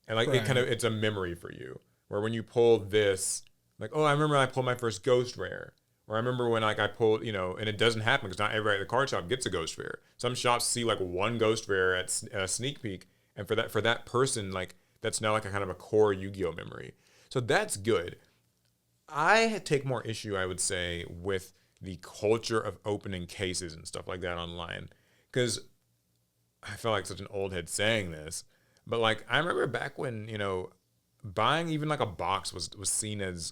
And like, right. It's a memory for you where when you pull this, like, oh, I remember I pulled my first Ghost Rare. Or I remember when like I pulled, and it doesn't happen because not everybody at the card shop gets a Ghost Rare. Some shops see like one Ghost Rare at a sneak peek, and for that person, like that's now like a kind of a core Yu-Gi-Oh memory. So that's good. I take more issue, I would say, with the culture of opening cases and stuff like that online, because I feel like such an old head saying this, but like I remember back when buying even like a box was seen as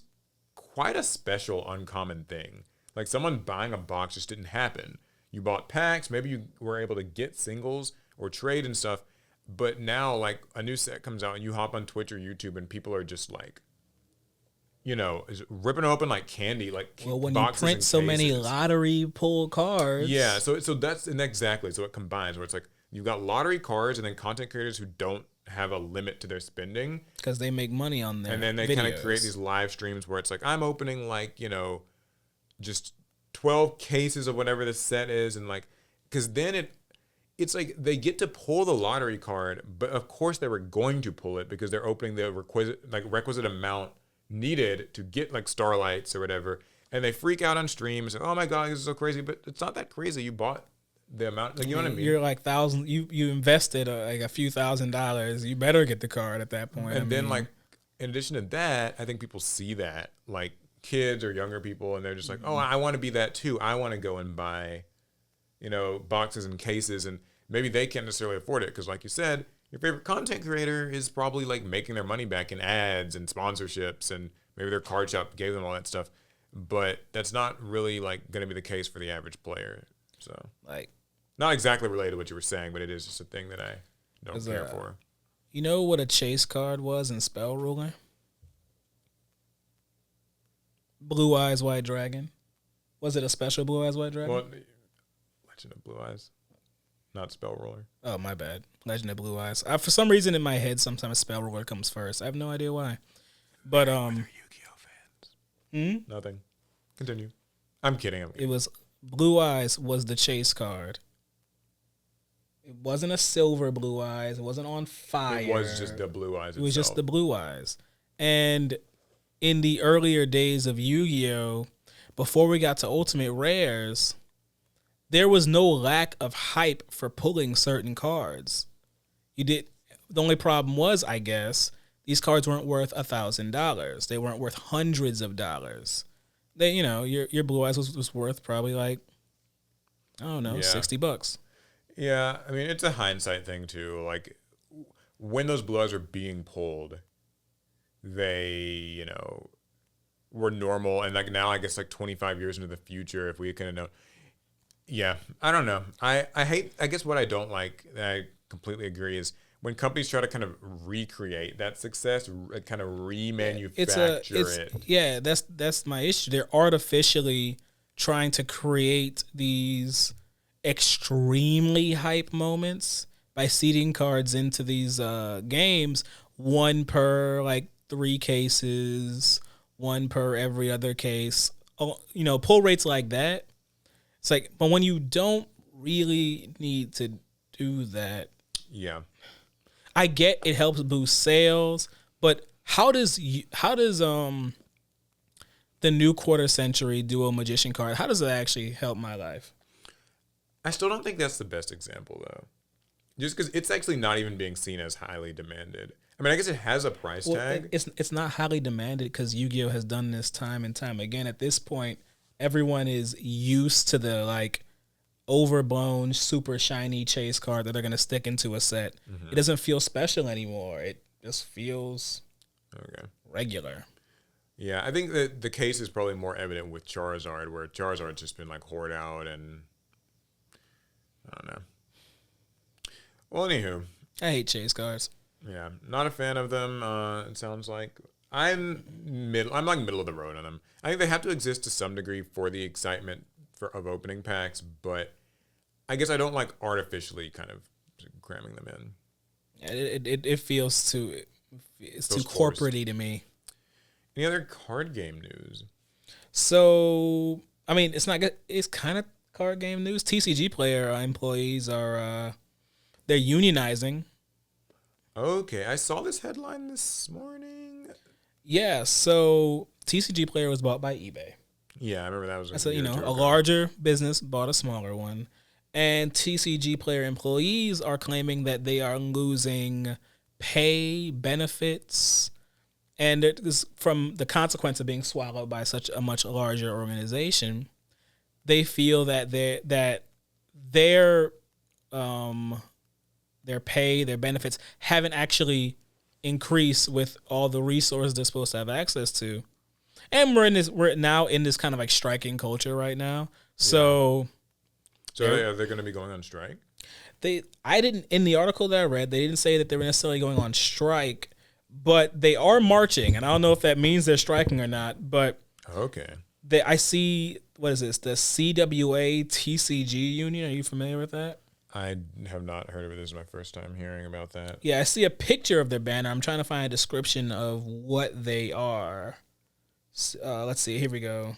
quite a special, uncommon thing. Like someone buying a box just didn't happen. You bought packs, maybe you were able to get singles or trade and stuff, but now like a new set comes out and you hop on Twitch or YouTube and people are just like, is ripping open like candy, like well, when you print so many lottery pull cards. Yeah, so that's and exactly. So it combines where it's like you've got lottery cards and then content creators who don't have a limit to their spending because they make money on their and then they kind of create these live streams where it's like I'm opening like just 12 cases of whatever the set is, and like because then it's like they get to pull the lottery card, but of course they were going to pull it because they're opening the requisite amount needed to get like starlights or whatever, and they freak out on streams and oh my god, this is so crazy, but it's not that crazy. You bought the amount, like, you know what I mean? You're like you invested like a few $1,000s. You better get the card at that point. And then like, in addition to that, I think people see that, like kids or younger people, and they're just like, oh, I want to be that too. I want to go and buy, boxes and cases, and maybe they can't necessarily afford it because, like you said, your favorite content creator is probably like making their money back in ads and sponsorships, and maybe their card shop gave them all that stuff, but that's not really like going to be the case for the average player. So like. Not exactly related to what you were saying, but it is just a thing that I don't care for. You know what a chase card was in Spell Ruler? Blue Eyes White Dragon. Was it a special Blue Eyes White Dragon? Well, Legend of Blue Eyes, not Spell Ruler. Oh, my bad. Legend of Blue Eyes. For some reason in my head, sometimes Spell Ruler comes first. I have no idea why. But They're Yu-Gi-Oh fans. Nothing. Continue. I'm kidding. It was Blue Eyes was the chase card. It wasn't a silver Blue Eyes. It wasn't on fire. It was just the Blue Eyes. It was just the Blue Eyes. And in the earlier days of Yu-Gi-Oh, before we got to Ultimate Rares, there was no lack of hype for pulling certain cards. The only problem was, I guess, these cards weren't worth $1,000. They weren't worth hundreds of dollars. They, your Blue Eyes was worth probably like, I don't know, $60. Yeah, I mean, it's a hindsight thing, too. Like, when those Blue Eyes are being pulled, they, were normal. And, like, now, I guess, like, 25 years into the future, if we kind of know. Yeah, I don't know. I guess what I don't like, and I completely agree, is when companies try to kind of recreate that success, kind of remanufacture it. Yeah, that's my issue. They're artificially trying to create these extremely hype moments by seeding cards into these games, one per like 3 cases, one per every other case. Oh, pull rates like that. It's like, but when you don't really need to do that, Yeah. I get it helps boost sales, but how does the new quarter century dual magician card, how does it actually help my life? I still don't think that's the best example, though. Just because it's actually not even being seen as highly demanded. I mean, I guess it has a price tag. It's not highly demanded because Yu-Gi-Oh has done this time and time again. At this point, everyone is used to the like overblown, super shiny chase card that they're gonna stick into a set. It doesn't feel special anymore. It just feels regular. Yeah, I think that the case is probably more evident with Charizard, where Charizard's just been like hoard out, and I don't know. Well, anywho, I hate chase cards. yeah, not a fan of them. It sounds like I'm like middle of the road on them. I think they have to exist to some degree for the excitement of opening packs, but I guess I don't like artificially kind of cramming them in. Yeah, it feels too corporate-y to me. Any other card game news? So, I mean, it's not good. It's kind of card game news. TCGplayer employees are they're unionizing. Okay, I saw this headline this morning. Yeah, so TCGplayer was bought by eBay. Yeah, I remember that was. So a larger business bought a smaller one, and TCGplayer employees are claiming that they are losing pay, benefits, and it is from the consequence of being swallowed by such a much larger organization. They feel that their pay, their benefits haven't actually increased with all the resources they're supposed to have access to. And we're now in this kind of like striking culture right now. So they're going to be going on strike? I didn't, in the article that I read, they didn't say that they were necessarily going on strike, but they are marching. And I don't know if that means they're striking or not, but okay. I see, what is this? The CWA TCG union. Are you familiar with that? I have not heard of it. This is my first time hearing about that. Yeah, I see a picture of their banner. I'm trying to find a description of what they are. Let's see. Here we go.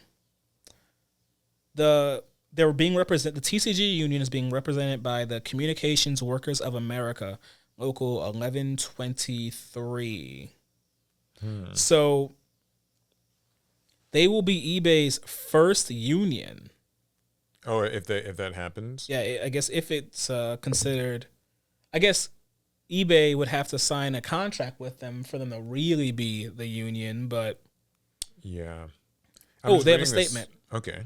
They're being represented. The TCG union is being represented by the Communications Workers of America, Local 1123. So they will be eBay's first union. Oh, if that happens? Yeah, I guess if it's considered, I guess eBay would have to sign a contract with them for them to really be the union, but yeah. They have a statement. Okay.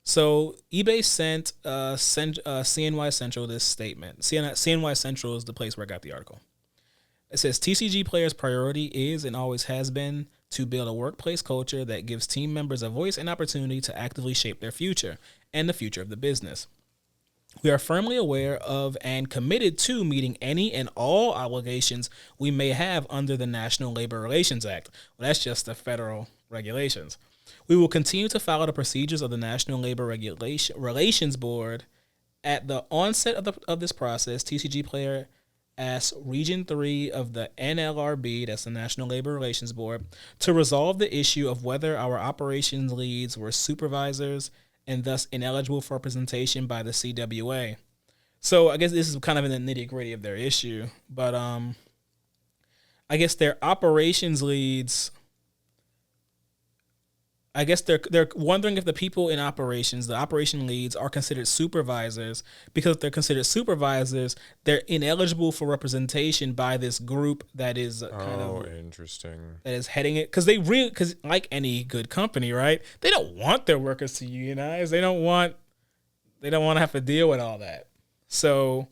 So eBay sent CNY Central this statement. CNY Central is the place where I got the article. It says TCGplayer's priority is and always has been to build a workplace culture that gives team members a voice and opportunity to actively shape their future and the future of the business. We are firmly aware of and committed to meeting any and all obligations we may have under the National Labor Relations Act. Well, that's just the federal regulations. We will continue to follow the procedures of the National Labor Relations Board. At the onset of this process, TCGplayer asked Region 3 of the NLRB, that's the National Labor Relations Board, to resolve the issue of whether our operations leads were supervisors and thus ineligible for representation by the CWA. So I guess this is kind of in the nitty-gritty of their issue, but I guess their operations leads, I guess they're wondering if the people in operations, the operation leads, are considered supervisors, because if they're considered supervisors, they're ineligible for representation by this group that is interesting. That is heading it, because like any good company, right? They don't want their workers to unionize. They don't want to have to deal with all that. So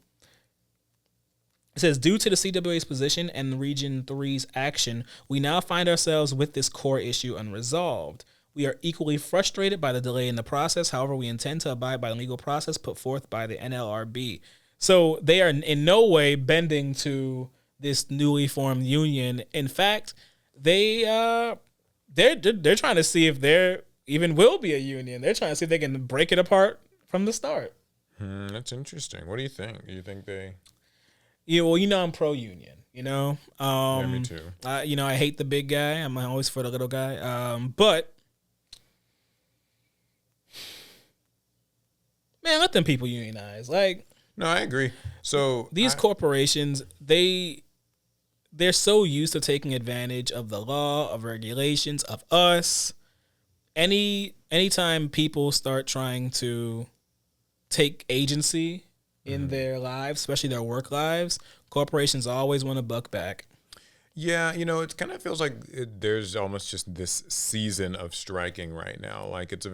it says, due to the CWA's position and Region 3's action, we now find ourselves with this core issue unresolved. We are equally frustrated by the delay in the process. However, we intend to abide by the legal process put forth by the NLRB. So they are in no way bending to this newly formed union. In fact, they're trying to see if they're even will be a union. They're trying to see if they can break it apart from the start. That's interesting. What do you think? Do you think they? Yeah, well, I'm pro-union. Yeah, me too. I hate the big guy. I'm always for the little guy. But man, let them people unionize. Like, no, I agree. So these corporations, they're so used to taking advantage of the law, of regulations, of us. Anytime people start trying to take agency in their lives, especially their work lives, corporations always want to buck back. Yeah, it kind of feels like there's almost just this season of striking right now. Like it's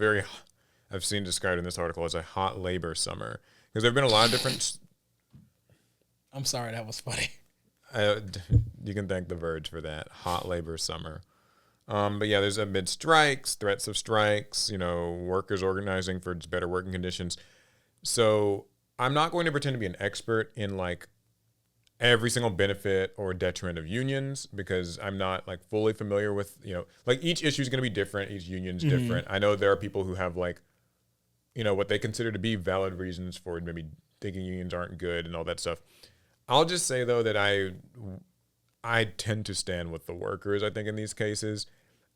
I've seen described in this article as a hot labor summer because there have been a lot of different. I'm sorry, that was funny. You can thank The Verge for that. Hot labor summer. But yeah, there's amid strikes, threats of strikes, workers organizing for better working conditions. So I'm not going to pretend to be an expert in like every single benefit or detriment of unions because I'm not like fully familiar with, like each issue is going to be different. Each union's different. I know there are people who have like, what they consider to be valid reasons for maybe thinking unions aren't good and all that stuff. I'll just say though that I tend to stand with the workers, I think, in these cases.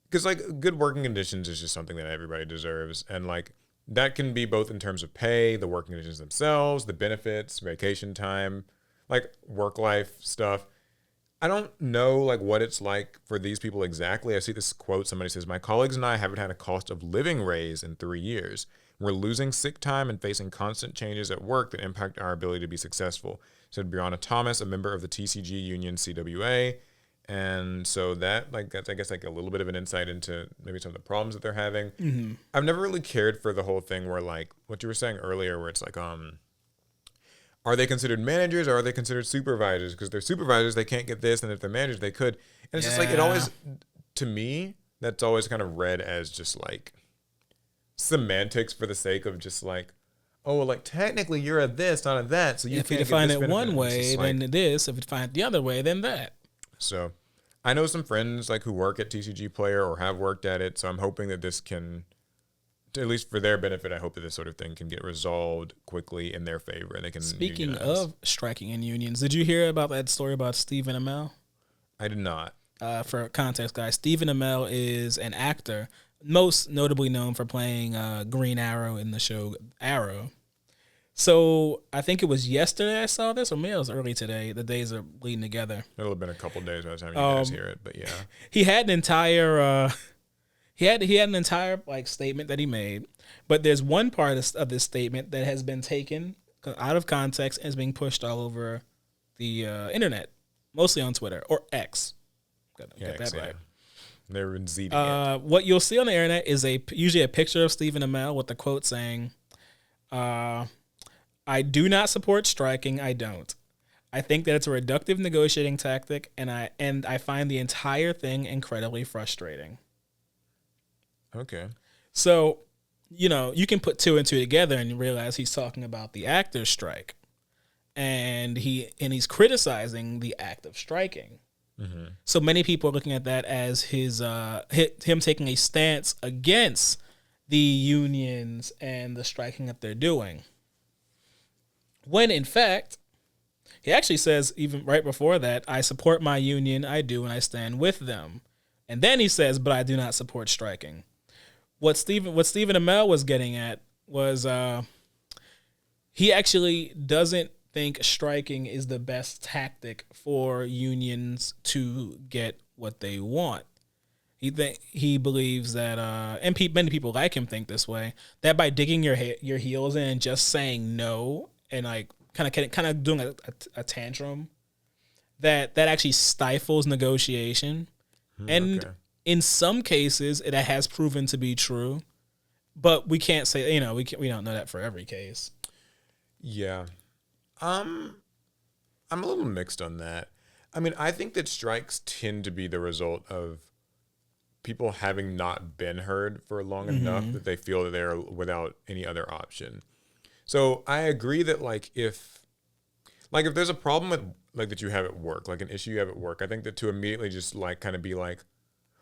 Because, like, good working conditions is just something that everybody deserves. And, like, that can be both in terms of pay, the working conditions themselves, the benefits, vacation time, like, work-life stuff. I don't know, like, what it's like for these people exactly. I see this quote. Somebody says, "My colleagues and I haven't had a cost of living raise in 3 years. We're losing sick time and facing constant changes at work that impact our ability to be successful," said Brianna Thomas, a member of the TCG union CWA. And so that's, I guess, like a little bit of an insight into maybe some of the problems that they're having. Mm-hmm. I've never really cared for the whole thing where, like, what you were saying earlier, where it's like, are they considered managers or are they considered supervisors? Because they're supervisors, they can't get this, and if they're managers, they could. And it's just like, it always, to me, that's always kind of read as just like semantics for the sake of just like, oh, well, like technically you're a this, not a that, so you if can't you define get this it one way, like, then this. If you define it the other way, then that. So I know some friends like who work at TCGplayer or have worked at it, so I'm hoping that this can, at least for their benefit, I hope that this sort of thing can get resolved quickly in their favor and they can Speaking unionize. Of striking in unions, did you hear about that story about Stephen Amell? I did not. For context, guys, Stephen Amell is an actor, most notably known for playing Green Arrow in the show Arrow. So I think it was yesterday I saw this, or maybe it was early today. The days are bleeding together. It'll have been a couple days by the time you guys hear it, but yeah. He had an entire he had an entire like statement that he made, but there's one part of this statement that has been taken out of context and is being pushed all over the internet, mostly on Twitter or X. Get that right. They're zing it. What you'll see on the internet is usually a picture of Stephen Amell with the quote saying, "I do not support striking. I don't. I think that it's a reductive negotiating tactic, and I find the entire thing incredibly frustrating." Okay. So, you can put two and two together and realize he's talking about the actors' strike, and he's criticizing the act of striking. Mm-hmm. So many people are looking at that as him taking a stance against the unions and the striking that they're doing. When in fact, he actually says, even right before that, "I support my union, I do, and I stand with them." And then he says, "But I do not support striking." What Stephen Amell was getting at was he actually doesn't think striking is the best tactic for unions to get what they want. He believes that, and many people like him think this way, that by digging your heels in and just saying no and like kind of doing a tantrum, that actually stifles negotiation. And in some cases, it has proven to be true, but we can't say, we don't know that for every case. Yeah. I'm a little mixed on that. I mean, I think that strikes tend to be the result of people having not been heard for long enough that they feel that they're without any other option. So I agree that if there's a problem with that you have at work, like an issue you have at work, I think that to immediately just kind of be like,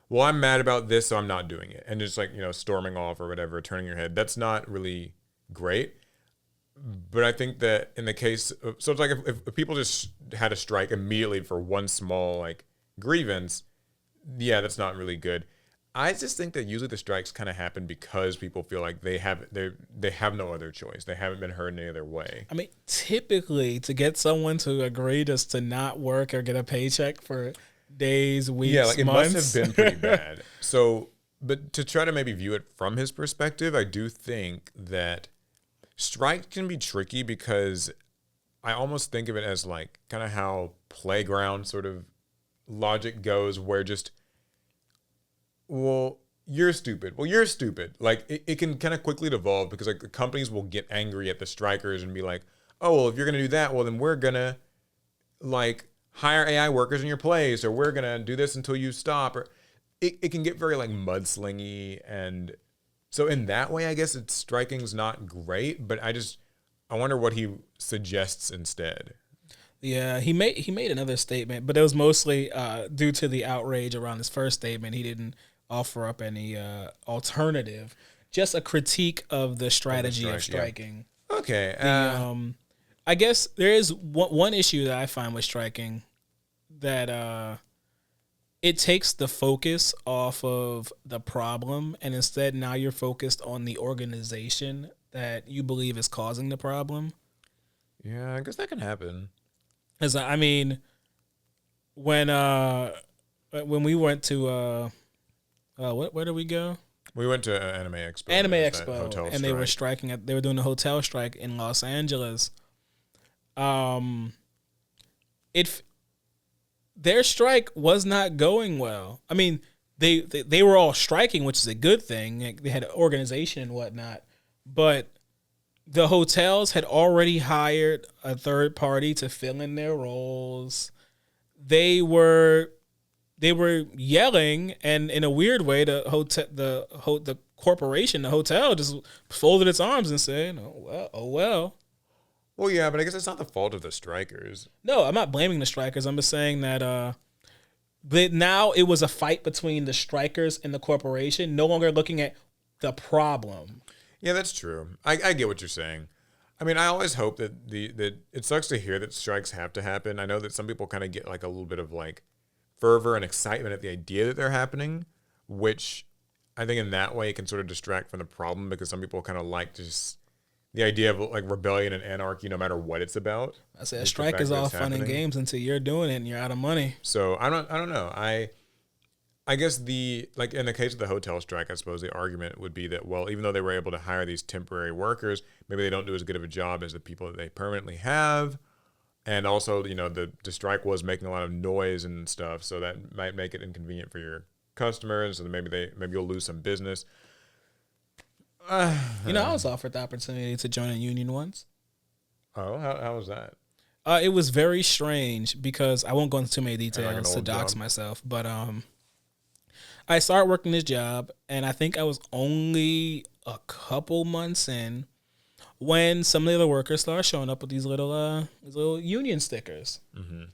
well, I'm mad about this, so I'm not doing it, and just like storming off or whatever, turning your head. That's not really great. But I think that in the case, so it's like if people just had a strike immediately for one small like grievance, yeah, that's not really good. I just think that usually the strikes kind of happen because people feel like they have no other choice. They haven't been heard any other way. I mean, typically to get someone to agree just to not work or get a paycheck for days, weeks, Yeah, like it months. must have been pretty bad. So, but to try to maybe view it from his perspective, I do think that strike can be tricky because I almost think of it as like kind of how playground sort of logic goes, where just, well, you're stupid. Well, you're stupid. Like it can kind of quickly devolve because like the companies will get angry at the strikers and be like, oh, well, if you're going to do that, well, then we're going to like hire AI workers in your place, or we're going to do this until you stop. Or it can get very like mudslingy. And so in that way, I guess striking's not great, but I wonder what he suggests instead. Yeah, he made another statement, but it was mostly due to the outrage around his first statement. He didn't offer up any alternative, just a critique of the strategy of striking. Yeah. Okay. I guess there is one issue that I find with striking, that it takes the focus off of the problem, and instead now you're focused on the organization that you believe is causing the problem. Yeah, I guess that can happen. As I mean, when we went to where did we go? We went to Anime Expo. Anime Expo, and they were striking. They were doing a hotel strike in Los Angeles. Their strike was not going well. I mean, they were all striking, which is a good thing. They had an organization and whatnot, but the hotels had already hired a third party to fill in their roles. They were yelling, and in a weird way, the corporation, the hotel, just folded its arms and said, "Oh well." Well, yeah, but I guess it's not the fault of the strikers. No, I'm not blaming the strikers. I'm just saying that now it was a fight between the strikers and the corporation, no longer looking at the problem. Yeah, that's true. I get what you're saying. I mean, I always hope that that it sucks to hear that strikes have to happen. I know that some people kind of get like a little bit of like fervor and excitement at the idea that they're happening, which I think in that way it can sort of distract from the problem, because some people kind of like just the idea of like rebellion and anarchy no matter what it's about. I said a strike is all fun and games until you're doing it and you're out of money. So I don't know. I guess like in the case of the hotel strike, I suppose the argument would be that, well, even though they were able to hire these temporary workers, maybe they don't do as good of a job as the people that they permanently have. And also, the strike was making a lot of noise and stuff, so that might make it inconvenient for your customers, and maybe you'll lose some business. I was offered the opportunity to join a union once. Oh, how was that? It was very strange because I won't go into too many details to dox myself, but I started working this job, and I think I was only a couple months in when some of the other workers started showing up with these little union stickers. Mm-hmm.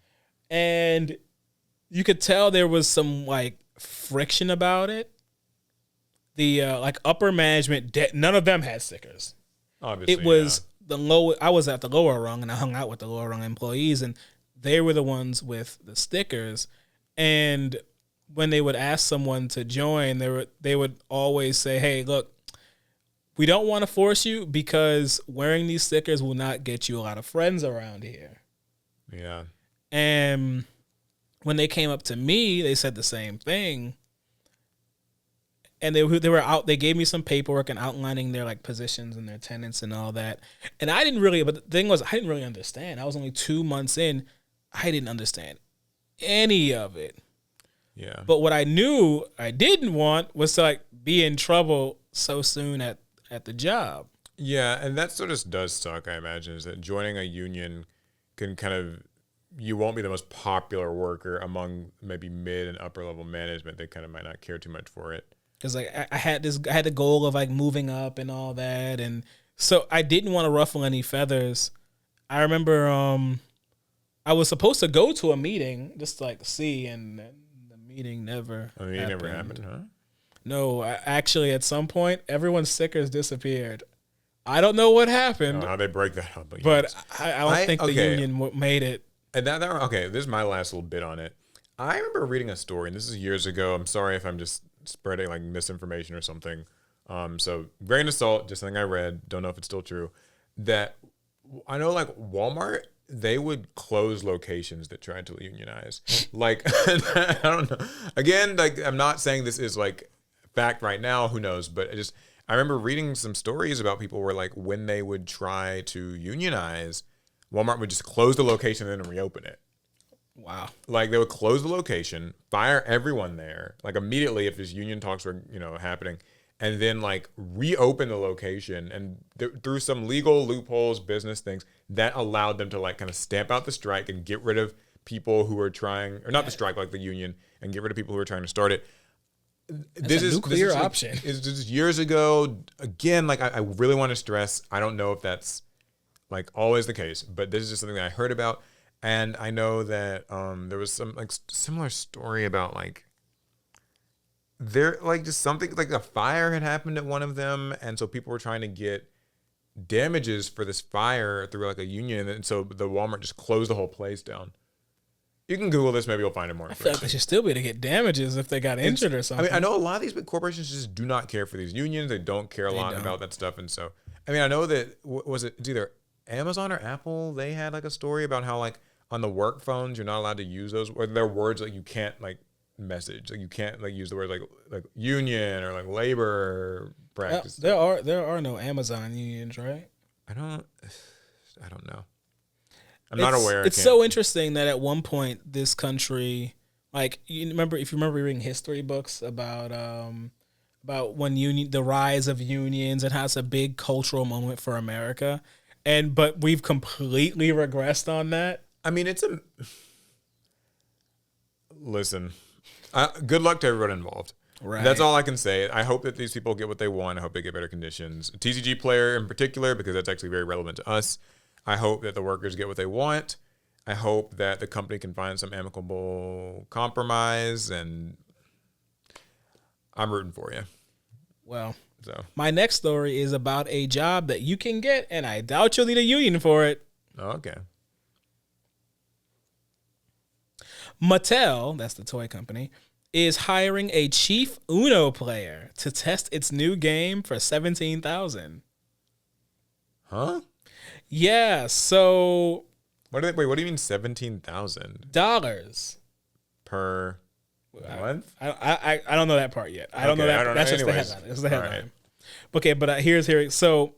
And you could tell there was some like friction about it. The like upper management, none of them had stickers. Obviously, it was the low. I was at the lower rung, and I hung out with the lower rung employees, and they were the ones with the stickers. And when they would ask someone to join, they would always say, "Hey, look, we don't want to force you because wearing these stickers will not get you a lot of friends around here." Yeah. And when they came up to me, they said the same thing. And they were out. They gave me some paperwork and outlining their like positions and their tenants and all that. And I didn't really. But the thing was, I didn't really understand. I was only 2 months in. I didn't understand any of it. Yeah. But what I knew I didn't want was to like be in trouble so soon at the job. Yeah, and that sort of does suck. I imagine is that joining a union can kind of, you won't be the most popular worker among maybe mid and upper level management. They kind of might not care too much for it. Because like I had the goal of like moving up and all that, and so I didn't want to ruffle any feathers. I remember I was supposed to go to a meeting just to like see, and the meeting never I mean, it never happened, huh? No, actually, at some point, everyone's stickers disappeared. I don't know what happened. How they break that up. But I don't think the union made it. And okay, this is my last little bit on it. I remember reading a story, and this is years ago. I'm sorry if I'm just spreading like misinformation or something. So grain of salt, just something I read. Don't know if it's still true. That I know, like Walmart, they would close locations that tried to unionize. Like, I don't know. Again, like I'm not saying this is like fact right now. Who knows? But I remember reading some stories about people where like when they would try to unionize, Walmart would just close the location and then reopen it. Wow. Like they would close the location, fire everyone there, like immediately if this union talks were, happening, and then like reopen the location and through some legal loopholes, business things that allowed them to like kind of stamp out the strike and get rid of people who are trying, or not the strike, like the union, and get rid of people who are trying to start it. This is a nuclear option. It's just years ago. Again, like I really want to stress, I don't know if that's like always the case, but this is just something that I heard about. And I know that there was some like similar story about like there like just something like a fire had happened at one of them, and so people were trying to get damages for this fire through like a union, and so the Walmart just closed the whole place down. You can Google this, maybe you'll find it more. I feel like they should still be able to get damages if they got injured or something. I mean, I know a lot of these big corporations just do not care for these unions. They don't care a lot about that stuff, and so I mean, I know that it's either Amazon or Apple. They had like a story about how like on the work phones, you're not allowed to use those, or there are words like you can't like message, like you can't like use the words like union or like labor practice. There are no Amazon unions, right? I don't know. I'm not aware. It's so interesting that at one point this country, like if you remember reading history books about when the rise of unions and how it's a big cultural moment for America, but we've completely regressed on that. I mean, listen, good luck to everyone involved. Right. That's all I can say. I hope that these people get what they want. I hope they get better conditions. TCGplayer in particular, because that's actually very relevant to us. I hope that the workers get what they want. I hope that the company can find some amicable compromise, and I'm rooting for you. Well, my next story is about a job that you can get, and I doubt you'll need a union for it. Okay. Mattel, that's the toy company, is hiring a chief Uno player to test its new game for $17,000. Huh? Yeah. So. What do you mean $17,000 per month? I don't know that part yet. I don't know that. That's just the headline. That's the headline. Right. Okay, but here's so.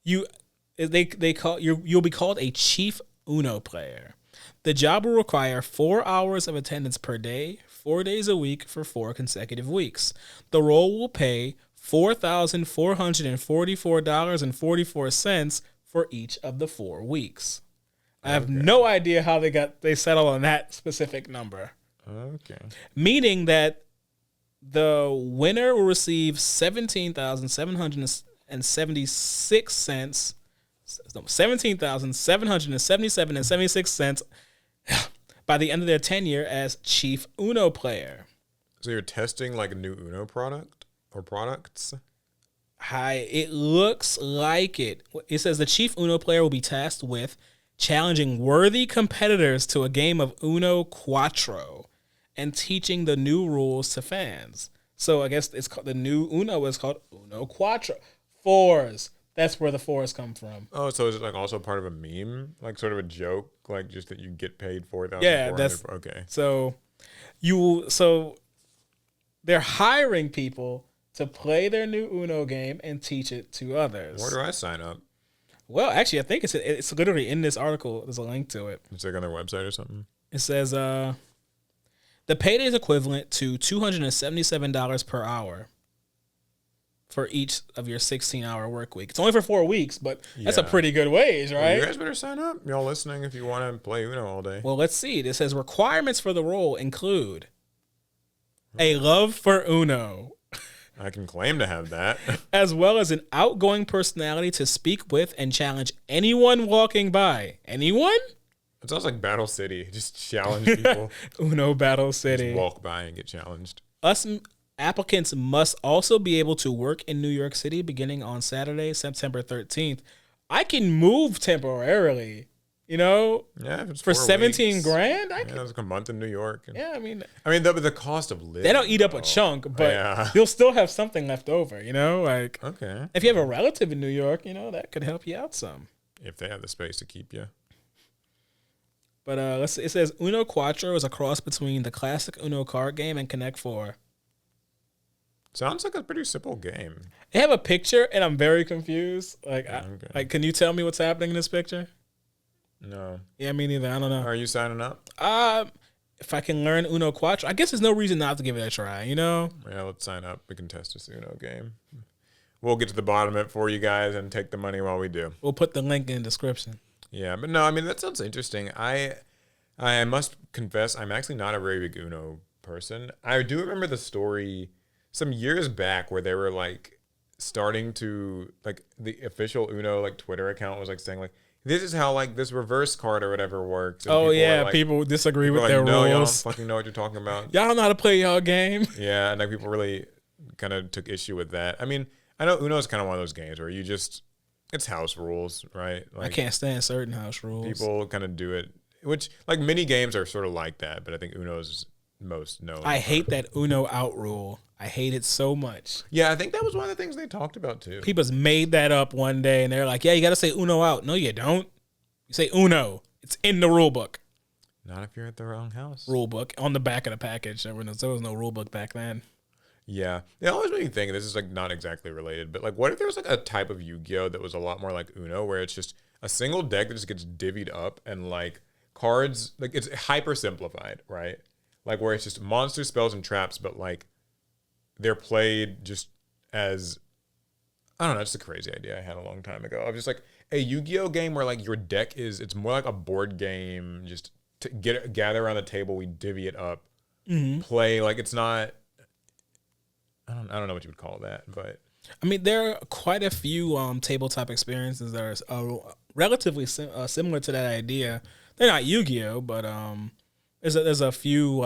You'll be called a chief Uno player. The job will require 4 hours of attendance per day, 4 days a week for 4 consecutive weeks. The role will pay $4,444.44 for each of the 4 weeks. I have no idea how they settled on that specific number. Okay. Meaning that the winner will receive $17,777.76 by the end of their tenure as chief Uno player. So you're testing like a new Uno product or products? It looks like it. It says the chief Uno player will be tasked with challenging worthy competitors to a game of Uno Quattro and teaching the new rules to fans. So I guess the new Uno is called Uno Quattro. 4s. That's where the 4s come from. Oh, so is it like also part of a meme? Like sort of a joke? Like just that you get paid $4,400? Yeah, that's okay. So they're hiring people to play their new Uno game and teach it to others. Where do I sign up? Well, actually, I think it's literally in this article. There's a link to it. It's like on their website or something? It says the payday is equivalent to $277 per hour for each of your 16-hour work week. It's only for 4 weeks, but that's a pretty good wage, right? Well, you guys better sign up. Y'all listening if you want to play Uno all day. Well, let's see. It says requirements for the role include a love for Uno. I can claim to have that. As well as an outgoing personality to speak with and challenge anyone walking by. Anyone? It sounds like Battle City. Just challenge people. Uno Battle City. Just walk by and get challenged. Applicants must also be able to work in New York City beginning on Saturday, September 13th. I can move temporarily, Yeah, if it's for 4 17 weeks. grand. It's like a month in New York. Yeah, I mean, the cost of living. they don't eat up a chunk, but you'll still have something left over, Like, okay. if you have a relative in New York, that could help you out some. If they have the space to keep you. But it says Uno Quattro is a cross between the classic Uno card game and Connect 4. Sounds like a pretty simple game. They have a picture, and I'm very confused. Can you tell me what's happening in this picture? No. Yeah, me neither. I don't know. Are you signing up? If I can learn Uno Quattro, I guess there's no reason not to give it a try, Yeah, let's sign up. We can test this Uno game. We'll get to the bottom of it for you guys and take the money while we do. We'll put the link in the description. Yeah, but no, that sounds interesting. I must confess, I'm actually not a very big Uno person. I do remember the story some years back where they were starting to the official Uno Twitter account was saying this is how this reverse card or whatever works. And people disagree with their no, rules. y'all don't fucking know what you're talking about. Y'all don't know how to play y'all game. Yeah, and people really kind of took issue with that. I know Uno is kind of one of those games where it's house rules, right? I can't stand certain house rules. People kind of do it, which mini games are sort of like that, but I think Uno's most known. I hate that Uno out rule. I hate it so much. Yeah, I think that was one of the things they talked about too. People's made that up one day, and they're like, "Yeah, you got to say Uno out." No, you don't. You say Uno. It's in the rule book. Not if you're at the wrong house. Rule book on the back of the package. There was no rule book back then. Yeah, it always made me think. This is not exactly related, but what if there was a type of Yu-Gi-Oh that was a lot more like Uno, where it's just a single deck that just gets divvied up and cards it's hyper simplified, right? Where it's just monster spells and traps, but they're played just as I don't know. It's a crazy idea I had a long time ago. Of just a Yu-Gi-Oh game where your deck it's more like a board game. Just to gather around the table, we divvy it up, play it's not. I don't know what you would call that, but there are quite a few tabletop experiences that are relatively similar to that idea. They're not Yu-Gi-Oh, but there's a few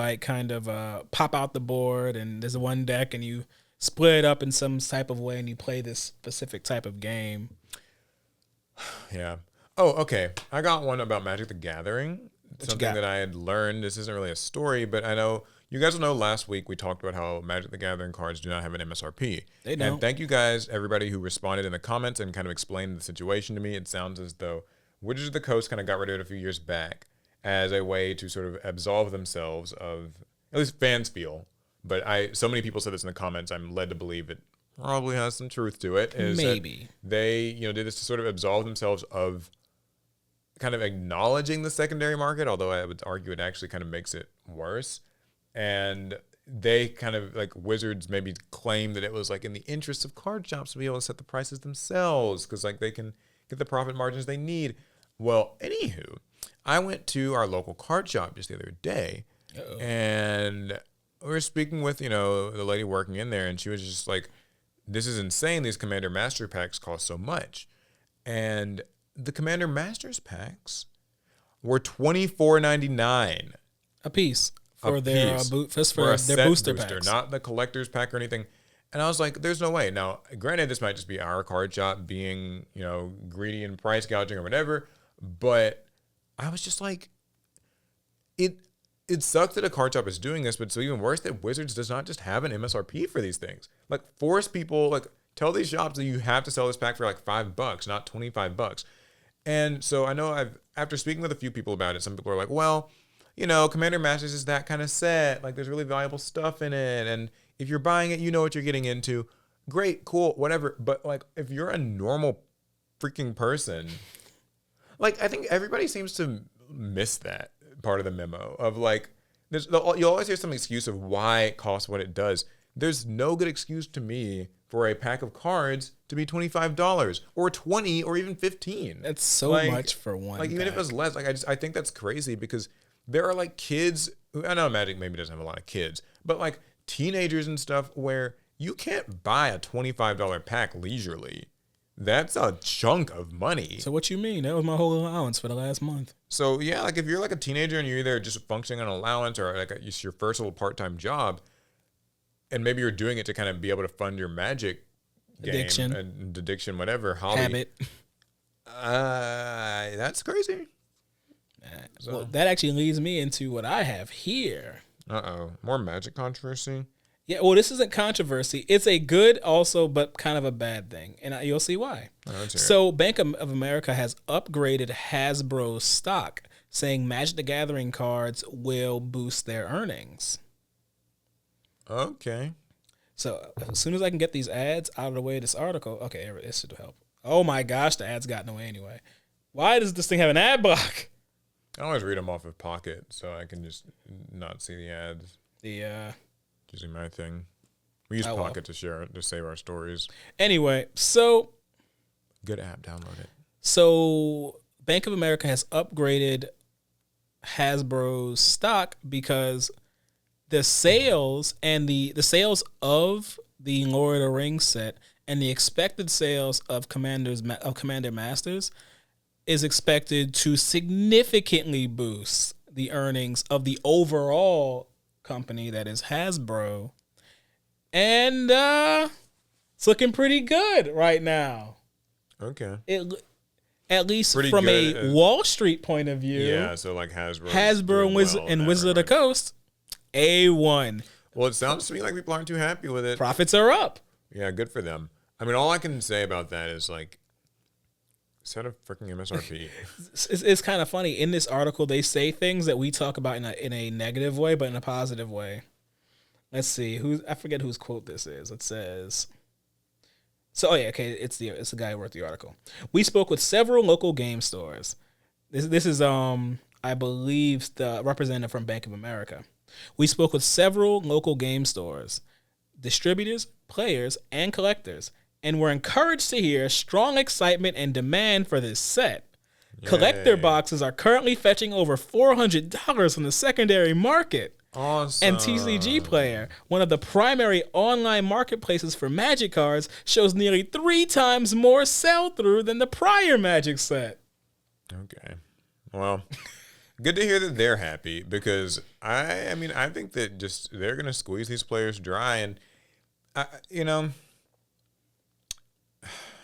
pop out the board and there's one deck and you split it up in some type of way and you play this specific type of game. Yeah. Oh, okay. I got one about Magic the Gathering. Something that I had learned. This isn't really a story, but I know you guys will know last week we talked about how Magic the Gathering cards do not have an MSRP. They don't. And thank you guys, everybody who responded in the comments and kind of explained the situation to me. It sounds as though Wizards of the Coast kind of got rid of it a few years back as a way to sort of absolve themselves of, at least fans feel, but so many people said this in the comments, I'm led to believe it probably has some truth to it. Maybe. They, did this to sort of absolve themselves of kind of acknowledging the secondary market, although I would argue it actually kind of makes it worse. And they kind of Wizards maybe claim that it was in the interest of card shops to be able to set the prices themselves because they can get the profit margins they need. Well, anywho, I went to our local card shop just the other day. Uh-oh. And we were speaking with, the lady working in there, and she was just this is insane. These Commander Master packs cost so much. And the Commander Masters packs were $24.99 a piece for their their booster packs, not the collector's pack or anything. And I was like, "There's no way." Now, granted, this might just be our card shop being, greedy and price gouging or whatever, but I was just it sucks that a card shop is doing this, but it's even worse that Wizards does not just have an MSRP for these things. Force people, tell these shops that you have to sell this pack for $5, not $25. And so I know after speaking with a few people about it, some people are like, well, Commander Masters is that kind of set. There's really valuable stuff in it. And if you're buying it, you know what you're getting into. Great, cool, whatever. But if you're a normal freaking person, I think everybody seems to miss that part of the memo of you always hear some excuse of why it costs what it does. There's no good excuse to me for a pack of cards to be $25 or $20 or even $15. That's so much for one. Even pack. if it's less, I think that's crazy because there are kids who, I know Magic maybe doesn't have a lot of kids, but teenagers and stuff where you can't buy a $25 pack leisurely. That's a chunk of money. So what you mean? That was my whole allowance for the last month. So yeah, like if you're like a teenager and you're either just functioning on allowance or like it's your first little part-time job, and maybe you're doing it to kind of be able to fund your Magic Addiction. game and addiction, whatever hobby. Habit. That's crazy. Well, that actually leads me into what I have here. More Magic controversy. Yeah, well, this isn't controversy. It's a good also, but kind of a bad thing. And you'll see why. So Bank of America has upgraded Hasbro's stock, saying Magic the Gathering cards will boost their earnings. Okay. So as soon as I can get these ads out of the way of this article, okay, this should help. Oh my gosh, the ads got in the way anyway. Why does this thing have an ad block? I always read them off of Pocket, so I can just not see the ads. Using my thing. We use Pocket to save our stories. Anyway, so good app, download it. So Bank of America has upgraded Hasbro's stock because the sales and the sales of the Lord of the Rings set and the expected sales of Commander Masters is expected to significantly boost the earnings of the overall company that is Hasbro, and it's looking pretty good right now. Okay, at least pretty from good, a Wall Street point of view. Yeah, so like Hasbro and Wizard of the Coast, A1. Well, it sounds to me like people aren't too happy with it. Profits are up. Yeah, good for them. I mean, all I can say about that is like, set a freaking MSRP. It's kind of funny. In this article, they say things that we talk about in a negative way, but in a positive way. Let's see. I forget whose quote this is. It says, it's the guy who wrote the article. We spoke with several local game stores. This is I believe the representative from Bank of America. We spoke with several local game stores, distributors, players, and collectors, and were encouraged to hear strong excitement and demand for this set. Yay. Collector boxes are currently fetching over $400 from the secondary market. Awesome. And TCGplayer, one of the primary online marketplaces for Magic cards, shows nearly 3 times more sell-through than the prior Magic set. Okay. Well, good to hear that they're happy, because I think that just they're going to squeeze these players dry, and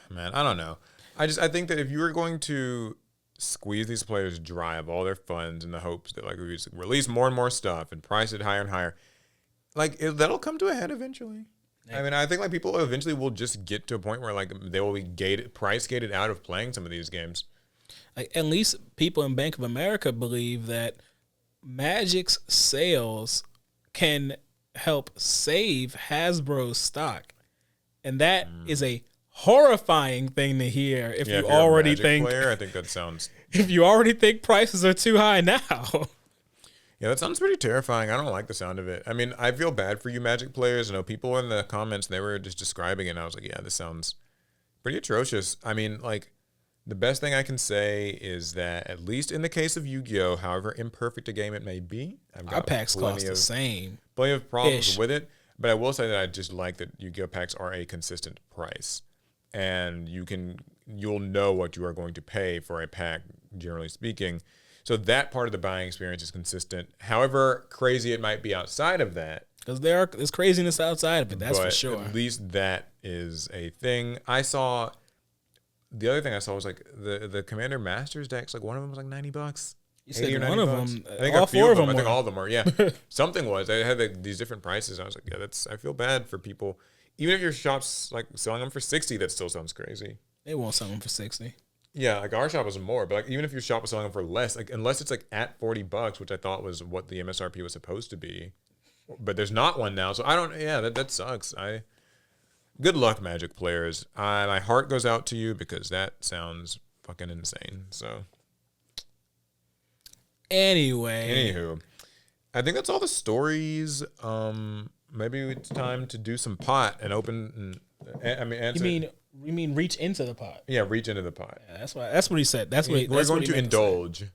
man, I don't know. I think that if you were going to squeeze these players dry of all their funds in the hopes that like we release more and more stuff and price it higher and higher, like that'll come to a head eventually. Yeah. I mean, I think like people eventually will just get to a point where like they will be price gated out of playing some of these games. Like at least people in Bank of America believe that Magic's sales can help save Hasbro's stock, and that is a horrifying thing to hear if you already think player, I think that sounds if you already think prices are too high now. Yeah, that sounds pretty terrifying. I don't like the sound of it. I mean, I feel bad for you Magic players. I know people in the comments, they were just describing it, and I was like, yeah, this sounds pretty atrocious. I mean, like, the best thing I can say is that at least in the case of Yu-Gi-Oh!, however imperfect a game it may be, I've got our packs cost the same. Plenty of problems with it, but I will say that I just like that Yu-Gi-Oh! Packs are a consistent price. And you'll know what you are going to pay for a pack, generally speaking. So that part of the buying experience is consistent. However crazy it might be outside of that. Because there's craziness outside of it, that's for sure. At least that is a thing. The other thing I saw was like the Commander Masters decks, like one of them was like $90. You said one of them. I think all 4 of them. I think all of them are. Yeah, something was. They had like these different prices. And I was like, yeah, I feel bad for people. Even if your shop's like selling them for $60, that still sounds crazy. They won't sell them for $60. Yeah, like our shop was more, but like even if your shop was selling them for less, like unless it's like at $40, which I thought was what the MSRP was supposed to be, but there's not one now. So I don't. Yeah, that sucks. Good luck, Magic players. My heart goes out to you because that sounds fucking insane. So anywho, I think that's all the stories. Maybe it's time to do some pot and open. Answer. You mean reach into the pot? Yeah, reach into the pot. Yeah, that's what he said. We're going to indulge.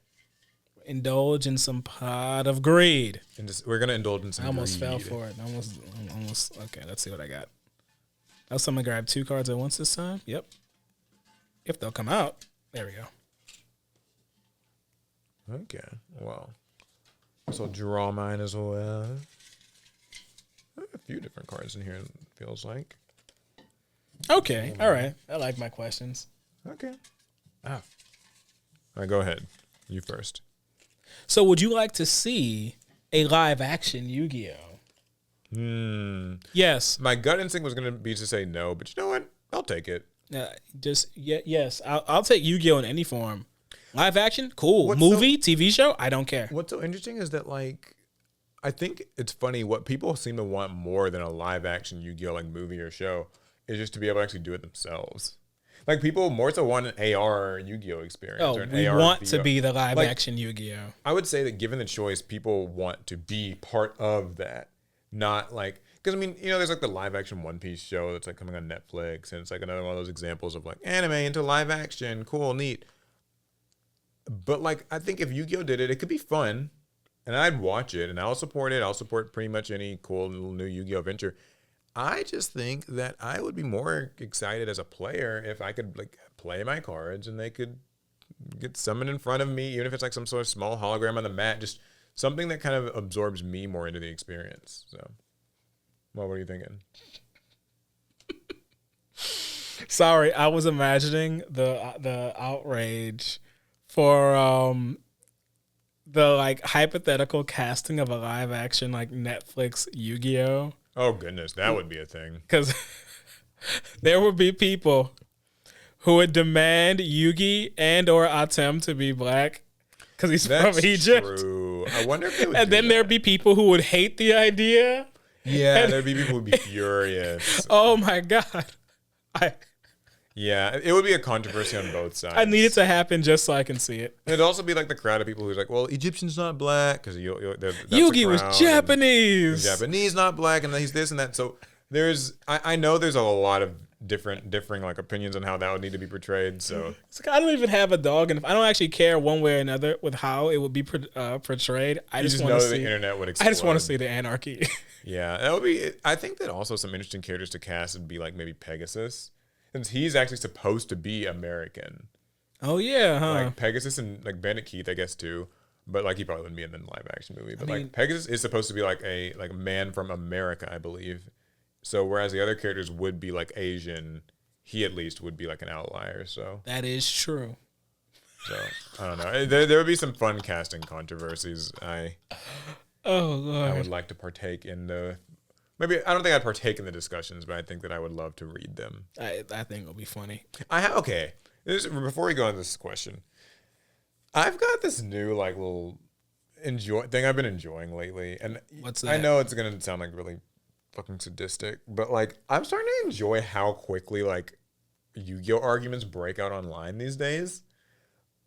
Indulge in some pot of greed. We're going to indulge in some. I almost greed. fell for it. Almost. Okay, let's see what I got. I'm gonna grab 2 cards at once this time. Yep. if they'll come out. There we go. Okay, well, so draw mine as well. A few different cards in here, it feels like. Okay, all right. I like my questions. Okay. All right, go ahead. You first. So would you like to see a live action Yu-Gi-Oh? Yes. My gut instinct was going to be to say no, but you know what? I'll take it. Yes. I'll take Yu-Gi-Oh in any form. Live action, cool. Movie, TV show, I don't care. What's so interesting is that, like, I think it's funny what people seem to want more than a live action Yu-Gi-Oh like movie or show is just to be able to actually do it themselves. Like, people more so want an AR Yu-Gi-Oh experience. Oh, or an we AR want VO. to be the live action Yu-Gi-Oh. I would say that given the choice, people want to be part of that. Not like, because I mean, you know, there's like the live action One Piece show that's like coming on Netflix, and it's like another one of those examples of like anime into live action, cool, neat. But like, I think if Yu-Gi-Oh did it, it could be fun, and I'd watch it, and I'll support it. I'll support pretty much any cool little new Yu-Gi-Oh venture. I just think that I would be more excited as a player if I could like play my cards and they could get summoned in front of me, even if it's like some sort of small hologram on the mat, just something that kind of absorbs me more into the experience. So, well, what are you thinking? Sorry, I was imagining the outrage for the like hypothetical casting of a live action like Netflix Yu-Gi-Oh. Oh goodness, that would be a thing. Because there would be people who would demand Yugi and or Atem to be black because he's from Egypt. True. I wonder if they would. And then there'd be people who would hate the idea. Yeah, there'd be people who would be furious. Oh my god, yeah, it would be a controversy on both sides. I need it to happen just so I can see it. It'd also be like the crowd of people who's like, well, Egyptian's not black because Yugi was Japanese. Japanese, not black, and he's this and that. So I know there's a lot of differing like opinions on how that would need to be portrayed. So it's like I don't even have a dog, and if I don't actually care one way or another with how it would be portrayed, I just want to see the internet would explode. I just want to see the anarchy. Yeah, that would be. I think that also some interesting characters to cast would be like maybe Pegasus, since he's actually supposed to be American. Oh yeah, huh? Like Pegasus and like Bandit Keith, I guess too. But like he probably wouldn't be in the live action movie. But like Pegasus is supposed to be like a man from America, I believe. So whereas the other characters would be like Asian, he at least would be like an outlier. So that is true. So I don't know. There would be some fun casting controversies. Oh Lord. I would like to partake in the. Maybe I don't think I'd partake in the discussions, but I think that I would love to read them. I think it'll be funny. Okay. Before we go on this question, I've got this new like little thing I've been enjoying lately, and what's that? I know it's gonna sound like really fucking sadistic, but like I'm starting to enjoy how quickly like Yu-Gi-Oh arguments break out online these days.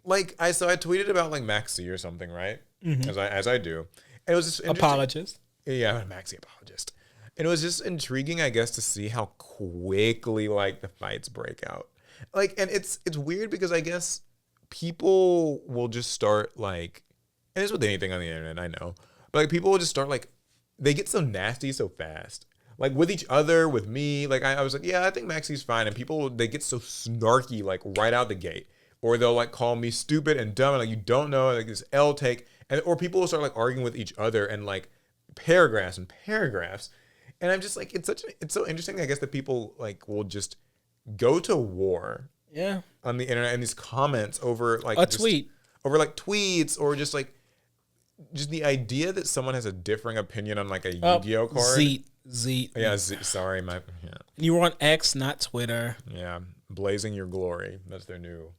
Like I tweeted about like Maxi or something, right? Mm-hmm. As I do. And it was just apologist. Yeah, I'm a Maxi apologist. And it was just intriguing, I guess, to see how quickly like the fights break out. Like, and it's weird because I guess people will just start like, and it's with anything on the internet, I know, but like people will just start like, they get so nasty so fast. Like with each other, with me, like I was like, yeah, I think Maxi's fine. And people, they get so snarky like right out the gate. Or they'll like call me stupid and dumb and like you don't know, like this L take. Or people will start like arguing with each other and like paragraphs and paragraphs. And I'm just like, it's so interesting, I guess, that people like will just go to war. Yeah. On the internet and these comments over like over like tweets or just the idea that someone has a differing opinion on like a Yu-Gi-Oh card. Zeet. Yeah, sorry, You were on X, not Twitter. Yeah, blazing your glory. That's their new.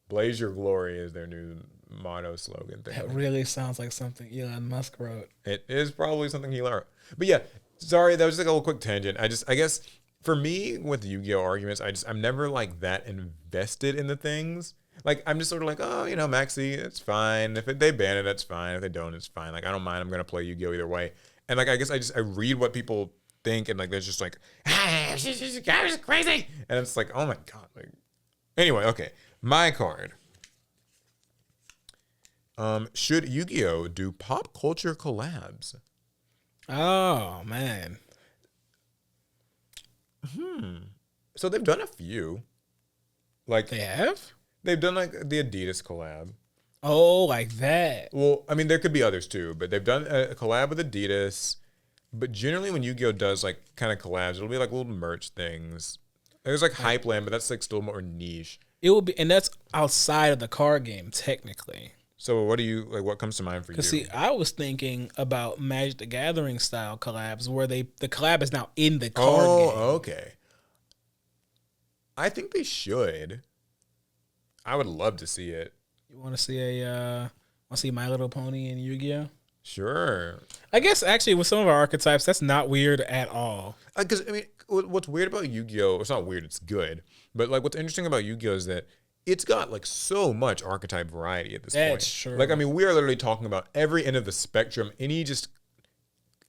Blaze your glory is their new motto slogan thing. That really sounds like something Elon Musk wrote. It is probably something he wrote. But yeah, sorry, that was just like a little quick tangent. I guess for me with Yu-Gi-Oh arguments, I'm never like that invested in the things. Like I'm just sort of like, oh, you know, Maxi, it's fine. If they ban it, that's fine. If they don't, it's fine. Like I don't mind. I'm gonna play Yu-Gi-Oh either way. And like I guess I read what people think, and like there's just like, this guy is crazy, and it's like, oh my god. Like anyway, okay, my card. Should Yu-Gi-Oh do pop culture collabs? Oh man. So they've done a few. Like They have? they've done like the Adidas collab. Oh, like that. Well, I mean, there could be others too, but they've done a collab with Adidas. But generally, when Yu-Gi-Oh does like kind of collabs, it'll be like little merch things. There's like Hype Land, but that's like still more niche. It will be, and that's outside of the card game, technically. So, what do you like? What comes to mind for you? Because see, I was thinking about Magic the Gathering style collabs, where the collab is now in the card game. Oh, okay. I think they should. I would love to see it. You want to see My Little Pony and Yu-Gi-Oh? Sure. I guess actually with some of our archetypes, that's not weird at all. Because I mean, what's weird about Yu-Gi-Oh? It's not weird. It's good. But like, what's interesting about Yu-Gi-Oh is that it's got like so much archetype variety at this point. That's true. Like, I mean, we are literally talking about every end of the spectrum. Any just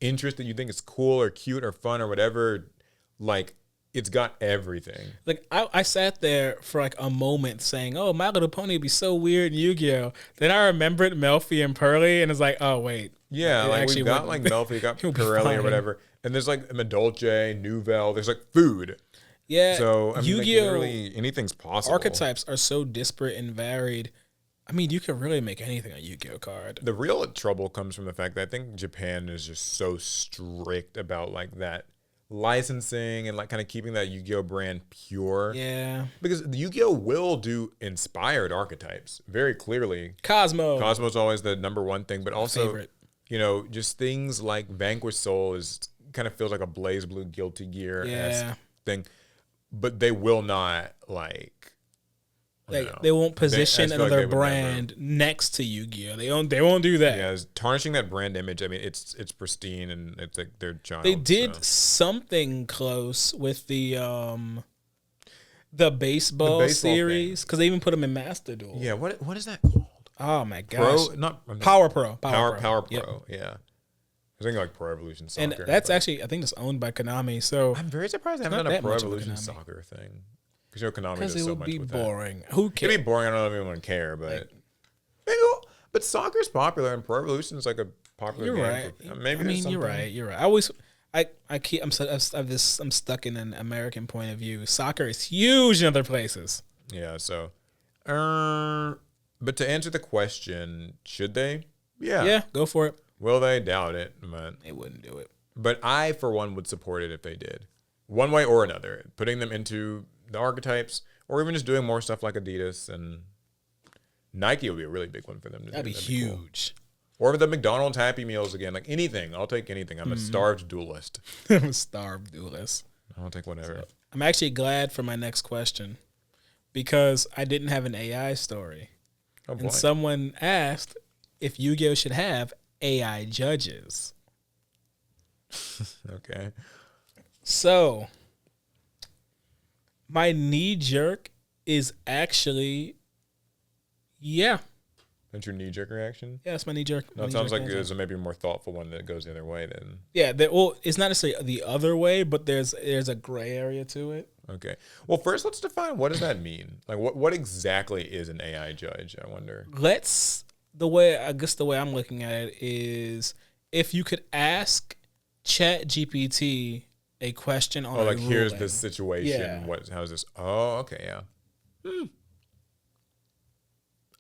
interest that you think is cool or cute or fun or whatever, like it's got everything. Like I sat there for like a moment saying, "Oh, My Little Pony would be so weird in Yu-Gi-Oh." Then I remembered Melfi and Pearly, and it's like, "Oh wait, Yeah, like we've got like Melfi, we got Pirelli or whatever, and there's like Madolce, Nouvelle. There's like food. Yeah, So I mean, like, Yu-Gi-Oh literally anything's possible. archetypes are so disparate and varied. I mean, you can really make anything a Yu-Gi-Oh card. The real trouble comes from the fact that I think Japan is just so strict about like that licensing and like kind of keeping that Yu-Gi-Oh brand pure. Yeah, Because the Yu-Gi-Oh will do inspired archetypes very clearly. Cosmo's always the number one thing, but also, favorite. you know, just things like Vanquish Soul is kind of feels like a Blaze Blue Guilty Gear thing, but they will not like. They won't position another brand next to Yu-Gi-Oh. They won't do that. Yeah, tarnishing that brand image. I mean, it's pristine and it's like their child. They did something close with the baseball series because they even put them in Master Duel. Yeah, what is that called? Oh my gosh, Power Pro. Power Pro. Yep. Yeah, I think like Pro Evolution Soccer, and that's actually I think it's owned by Konami. So I'm very surprised they haven't done a Pro Evolution Soccer thing. Because Konami does so much with that. It would be boring. Who cares? It'd be boring. I don't know if anyone care, but but soccer's popular and Pro Evolution is like a popular game. Right. Maybe I mean, you're right. You're right. I'm stuck in an American point of view. Soccer is huge in other places. Yeah. So, but to answer the question, should they? Yeah. Yeah. Go for it. Will they? Doubt it. But They wouldn't do it. But I, for one, would support it if they did, one way or another, putting them into the archetypes, or even just doing more stuff like Adidas and Nike would be a really big one for them to do. That'd be huge. Cool. Or the McDonald's Happy Meals again, like anything. I'll take anything. I'm a starved duelist. I'm a starved duelist. I'll take whatever. So, I'm actually glad for my next question because I didn't have an AI story. Oh boy. And someone asked if Yu-Gi-Oh should have AI judges. Okay. So my knee jerk is actually, yeah. That's your knee jerk reaction? Yeah, that's my knee jerk. No, it sounds like there's maybe a more thoughtful one that goes the other way then. Yeah, it's not necessarily the other way, but there's a gray area to it. Okay. Well, first let's define what does that mean? Like what exactly is an AI judge, I wonder? The way I'm looking at it is if you could ask ChatGPT a question on like ruling. Here's the situation. Yeah. How's this? Oh, okay, yeah.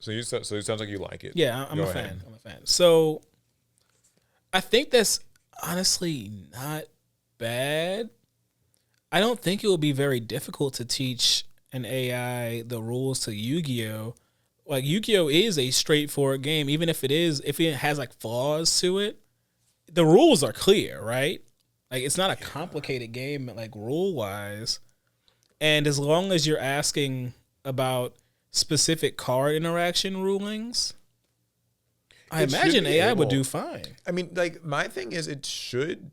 So it sounds like you like it. Yeah, I'm a fan. So I think that's honestly not bad. I don't think it would be very difficult to teach an AI the rules to Yu-Gi-Oh. Like Yu-Gi-Oh is a straightforward game, even if it has like flaws to it. The rules are clear, right? Like it's not a complicated game, like rule wise. And as long as you're asking about specific card interaction rulings, I imagine AI would do fine. I mean, like my thing is it should,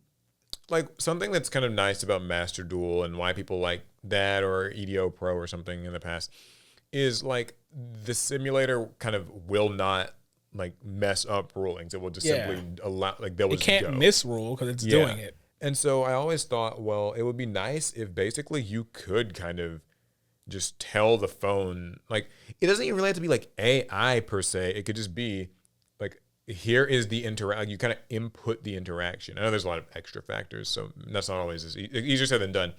like something that's kind of nice about Master Duel and why people like that or EDO Pro or something in the past is like the simulator kind of will not like mess up rulings. It will just simply allow, like they'll just can't misrule because it's doing it. And so I always thought, well, it would be nice if basically you could kind of just tell the phone, like it doesn't even really have to be like AI per se. It could just be like, here is the interaction. You kind of input the interaction. I know there's a lot of extra factors, so that's not always easier said than done.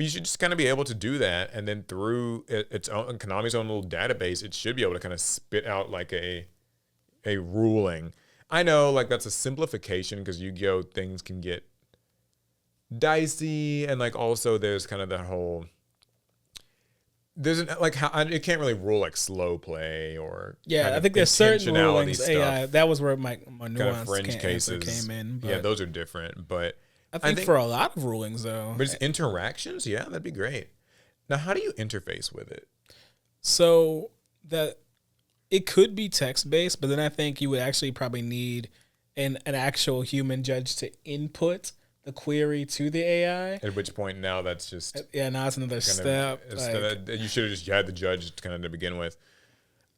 But you should just kind of be able to do that, and then through its own Konami's own little database, it should be able to kind of spit out like a ruling. I know like that's a simplification because Yu-Gi-Oh things can get dicey, and like also there's kind of that whole like how it can't really rule like slow play or I think there's certain rulings. Stuff, that was where my kind nuance of fringe cases came in. But yeah, those are different, but I think for a lot of rulings though, but it's interactions. Yeah, that'd be great. Now, how do you interface with it? So that it could be text based, but then I think you would actually probably need an actual human judge to input the query to the AI. At which point now that's just now it's another step. You should have just had the judge kind of to begin with.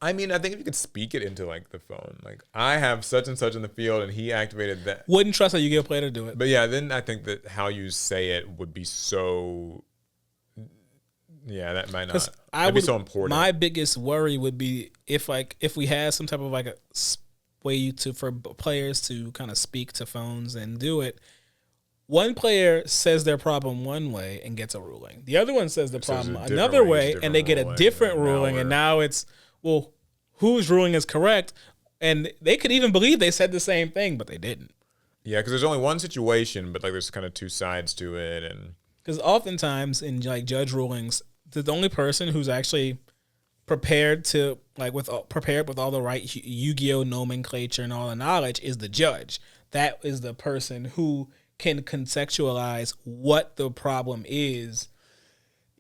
I mean, I think if you could speak it into like the phone, like I have such and such in the field, and he activated that. Wouldn't trust a Yu-Gi-Oh player to do it. But yeah, then I think that how you say it would be so. Yeah, that might not. That'd be so important. My biggest worry would be if we had some type of like a way for players to kind of speak to phones and do it. One player says their problem one way and gets a ruling. The other one says the problem another way and they get a different ruling. And now it's, well, whose ruling is correct? And they could even believe they said the same thing, but they didn't. Yeah, because there's only one situation, but like there's kind of two sides to it. And because oftentimes in like judge rulings, the only person who's actually prepared with all the right Yu-Gi-Oh nomenclature and all the knowledge is the judge. That is the person who can contextualize what the problem is.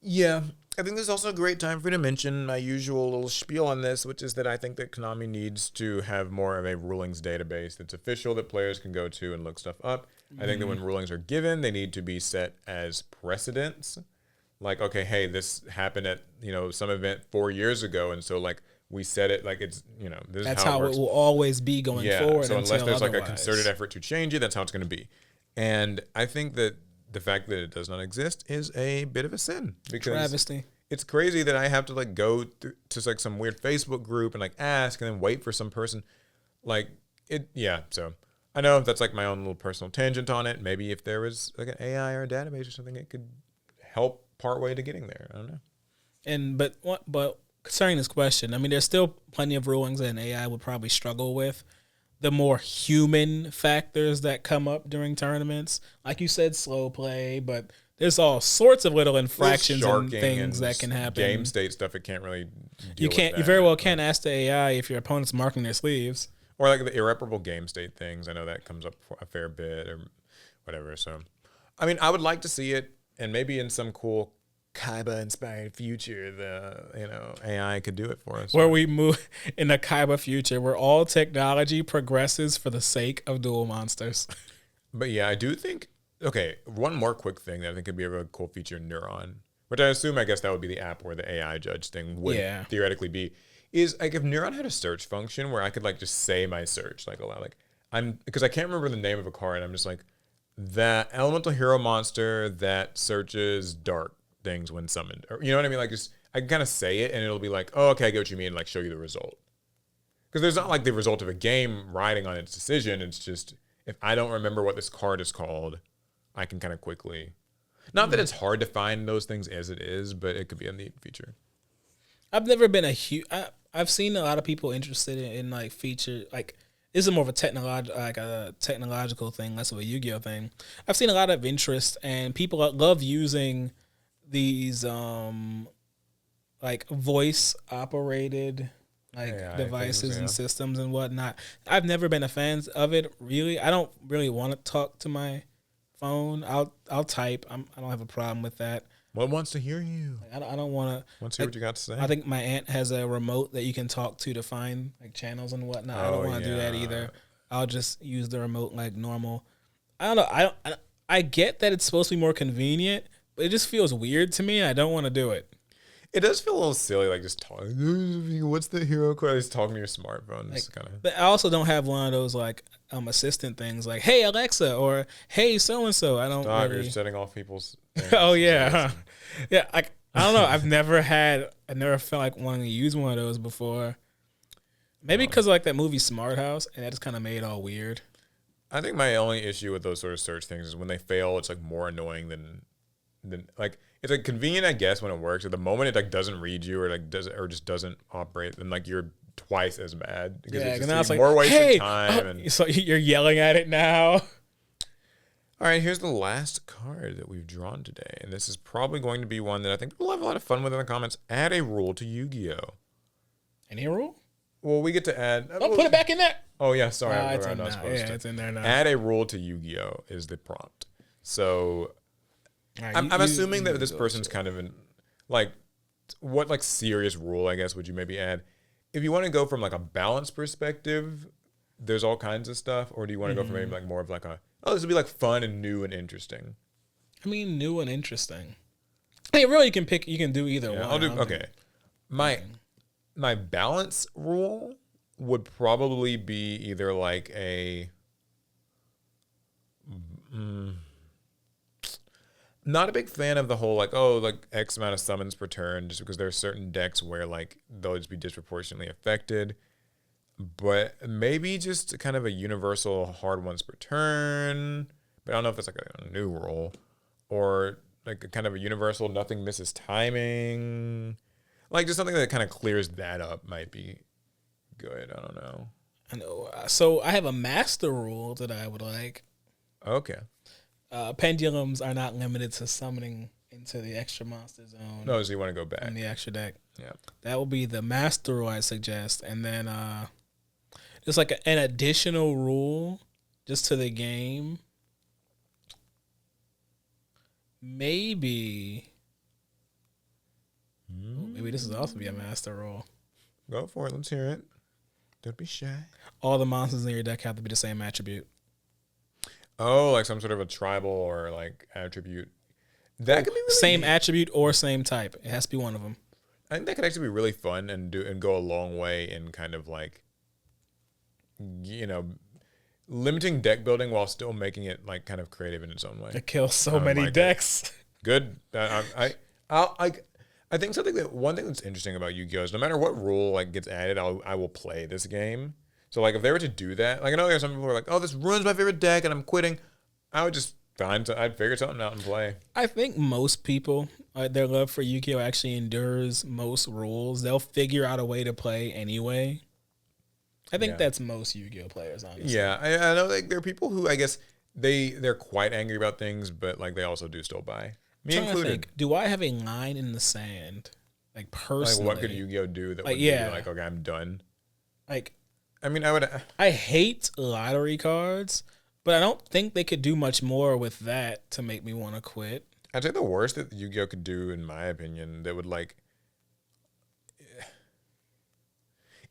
Yeah. I think this is also a great time for me to mention my usual little spiel on this, which is that I think that Konami needs to have more of a rulings database that's official that players can go to and look stuff up. I think that when rulings are given, they need to be set as precedents. Like, okay, hey, this happened at, some event 4 years ago. And so like we said it like it's, this that's is how it will always be going forward. So unless there's like a concerted effort effort to change it, that's how it's going to be. And I think that the fact that it does not exist is a bit of a sin. Because travesty. It's crazy that I have to like go to like some weird Facebook group and like ask and then wait for some person. Like it, yeah. So I know that's like my own little personal tangent on it. Maybe if there was like an AI or a database or something, it could help part way to getting there. I don't know. But concerning this question, I mean, there's still plenty of rulings that an AI would probably struggle with. The more human factors that come up during tournaments, like you said, slow play, but there's all sorts of little infractions and things that can happen. Game state stuff, it can't really. You very well can't ask the AI if your opponent's marking their sleeves, or like the irreparable game state things. I know that comes up a fair bit, or whatever. So, I mean, I would like to see it, and maybe in some cool Kaiba inspired future, the AI could do it for us. Where we move in a Kaiba future where all technology progresses for the sake of duel monsters. But yeah, I do think. Okay, one more quick thing that I think could be a really cool feature in Neuron, which I guess that would be the app where the AI judge thing would theoretically be, is like if Neuron had a search function where I could like just say my search like aloud, like because I can't remember the name of a card, I'm just like that elemental hero monster that searches dark things when summoned, or you know what I mean? Like just I can kind of say it and it'll be like, oh, okay, I get what you mean, and like show you the result. Because there's not like the result of a game riding on its decision. It's just if I don't remember what this card is called, I can kind of quickly. Not that it's hard to find those things as it is, but it could be a neat feature. I've never been a huge. I've seen a lot of people interested in like feature like. This is more of a technological thing, less of a Yu-Gi-Oh thing. I've seen a lot of interest, and people love using these like voice operated devices and systems and whatnot. I've never been a fan of it. Really, I don't really want to talk to my phone. I'll type. I don't have a problem with that. What wants to hear you? I don't want to. Want to hear what you got to say? I think my aunt has a remote that you can talk to find like channels and whatnot. I don't want to do that either. I'll just use the remote like normal. I don't know. I get that it's supposed to be more convenient, but it just feels weird to me. I don't want to do it. It does feel a little silly, like just talking. What's the hero card? Just talking to your smartphone. Like, but I also don't have one of those like assistant things like "Hey Alexa" or "Hey so and so." I don't. You're setting off people's. Oh yeah, yeah. I don't know. I never felt like wanting to use one of those before. Maybe because like that movie Smart House, and that just kind of made it all weird. I think my only issue with those sort of search things is when they fail, it's like more annoying than then like it's like convenient, I guess, when it works. At the moment it like doesn't read you or like does or just doesn't operate, then like you're twice as mad because it's now just it's more like, wasted hey, time. And so you're yelling at it now. all right, here's the last card that we've drawn today, and this is probably going to be one that I think we'll have a lot of fun with in the comments. Add a rule to Yu-Gi-Oh. Any rule? Well, we get to add. Put it back in there. Oh yeah, sorry, It's I'm in not now. supposed Yeah, to. it's in there now. Add a rule to Yu-Gi-Oh is the prompt. So Right, I'm assuming that this person's kind of in like what like serious rule I guess would you maybe add? If you want to go from like a balance perspective, there's all kinds of stuff, or do you want to go from maybe like more of like a this would be like fun and new and interesting? I mean, new and interesting. I mean, really, you can do either one. I'll do okay. My balance rule would probably be either like a not a big fan of the whole like like X amount of summons per turn, just because there are certain decks where like they'll just be disproportionately affected. But maybe just kind of a universal hard ones per turn. But I don't know if it's like a new rule or like a kind of a universal nothing misses timing. Like just something that kind of clears that up might be good. I don't know. I know. So I have a master rule that I would like. Okay. Pendulums are not limited to summoning into the extra monster zone. No, so you want to go back in the extra deck. Yeah. That will be the master rule I suggest. And then just like an additional rule just to the game. Maybe this is also be a master rule. Go for it. Let's hear it. Don't be shy. All the monsters in your deck have to be the same attribute. Oh, like some sort of a tribal or like attribute. That could be really same neat. attribute or same type. It has to be one of them. I think that could actually be really fun and go a long way in kind of like, limiting deck building while still making it like kind of creative in its own way. It kills so many decks. Good. I think one thing that's interesting about Yu-Gi-Oh is no matter what rule like gets added, I will play this game. So like if they were to do that, like I know there are some people who are like, oh, this ruins my favorite deck and I'm quitting. I would just I'd figure something out and play. I think most people, their love for Yu-Gi-Oh actually endures most rules. They'll figure out a way to play anyway. I think that's most Yu-Gi-Oh players, honestly. Yeah, I know like there are people who I guess they're quite angry about things, but like they also do still buy. Me included. Do I have a line in the sand, like personally? Like what could Yu-Gi-Oh do that would be like, okay, I'm done? Like, I mean, I hate lottery cards, but I don't think they could do much more with that to make me want to quit. I'd say the worst that Yu-Gi-Oh could do, in my opinion, that would like,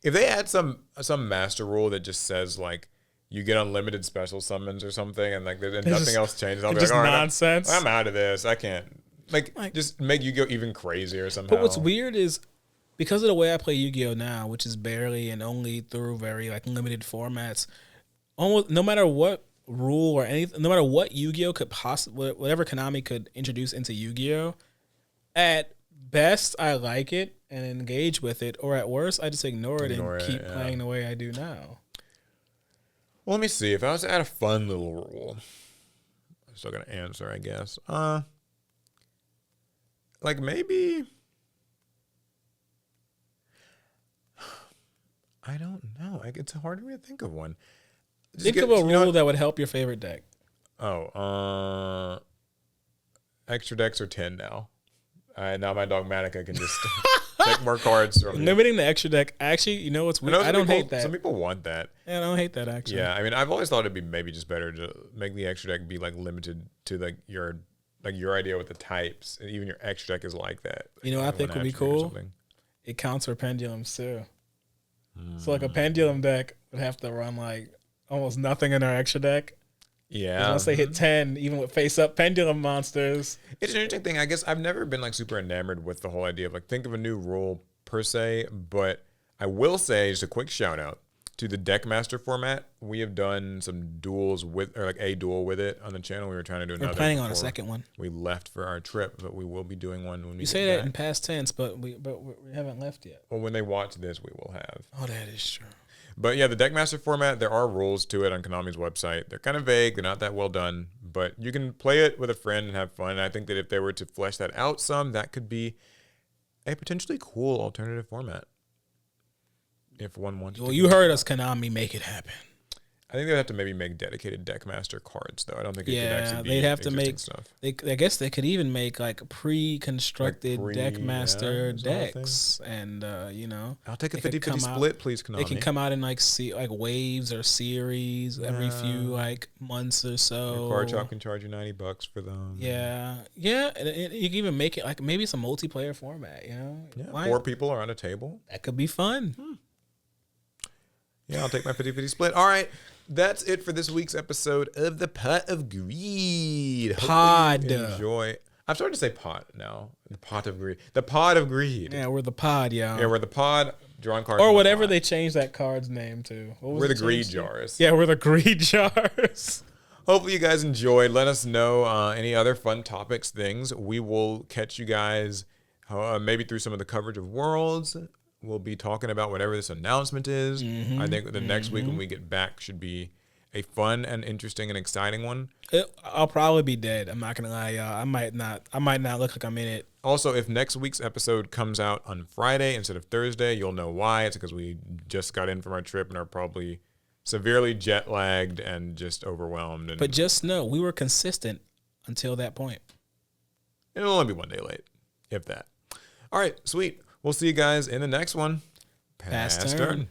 if they add some master rule that just says like you get unlimited special summons or something, and like nothing else changes, I'll be like, all right, nonsense. I'm out of this. I can't like just make Yu-Gi-Oh even crazier somehow. But what's weird is, because of the way I play Yu-Gi-Oh now, which is barely and only through very like limited formats, almost no matter what rule or anything, no matter what Yu-Gi-Oh could possibly, whatever Konami could introduce into Yu-Gi-Oh, at best I like it and engage with it, or at worst I just ignore it and keep playing the way I do now. Well, let me see. If I was to add a fun little rule, I'm still gonna answer, I guess. Like maybe. I don't know. It's hard for me to think of one. Think of a rule that would help your favorite deck. Extra decks are 10 now. Now my Dogmatica can just take more cards from Limiting the extra deck. Actually, you know what's weird? I don't hate that. Some people want that. Yeah, I don't hate that actually. Yeah, I mean, I've always thought it'd be maybe just better to make the extra deck be like limited to like your idea with the types, and even your extra deck is like that. You know, I think would be cool. It counts for pendulums too. So like a pendulum deck would have to run like almost nothing in their extra deck. Yeah. Once they hit 10, even with face-up pendulum monsters. It's an interesting thing. I guess I've never been like super enamored with the whole idea of like think of a new rule per se, but I will say just a quick shout out to the deck master format. We have done some duels with, or like a duel with it on the channel. We were trying to do another. We're planning on a second one. We left for our trip, but we will be doing one when we. You say that in past tense, but we haven't left yet. Well, when they watch this, we will have. Oh, that is true. But yeah, the Deckmaster format, there are rules to it on Konami's website. They're kind of vague. They're not that well done. but you can play it with a friend and have fun. And I think that if they were to flesh that out some, that could be a potentially cool alternative format. If one wants Well, you heard us, Konami, make it happen. I think they'd have to maybe make dedicated Deckmaster cards, though. I don't think it could actually be they'd have to existing make stuff. I guess they could even make like pre-constructed Deckmaster is the whole decks, and you know, I'll take a they could 50-50 come split, please, Konami. They can come out in like waves or series every few like months or so. Card Shop can charge you $90 for them. Yeah, and you can even make it like maybe it's a multiplayer format. You know, yeah, 4 people around a table. That could be fun. Yeah, I'll take my 50-50 split. All right. That's it for this week's episode of the Pot of Greed. Pod. Enjoy. I'm starting to say pot now. The Pot of Greed. The Pod of Greed. Yeah, we're the pod, y'all. Yeah, we're the pod. Drawing cards. Or whatever they changed that card's name to. We're the Greed Jars. Yeah, we're the Greed Jars. Hopefully you guys enjoyed. Let us know any other fun topics, things. We will catch you guys maybe through some of the coverage of Worlds. We'll be talking about whatever this announcement is. I think the next week when we get back should be a fun and interesting and exciting one. I'll probably be dead. I'm not gonna lie, y'all. I might not look like I'm in it. Also, if next week's episode comes out on Friday instead of Thursday, you'll know why. It's because we just got in from our trip and are probably severely jet lagged and just overwhelmed. But just know we were consistent until that point. It'll only be one day late, if that. All right, sweet. We'll see you guys in the next one. Pass turn.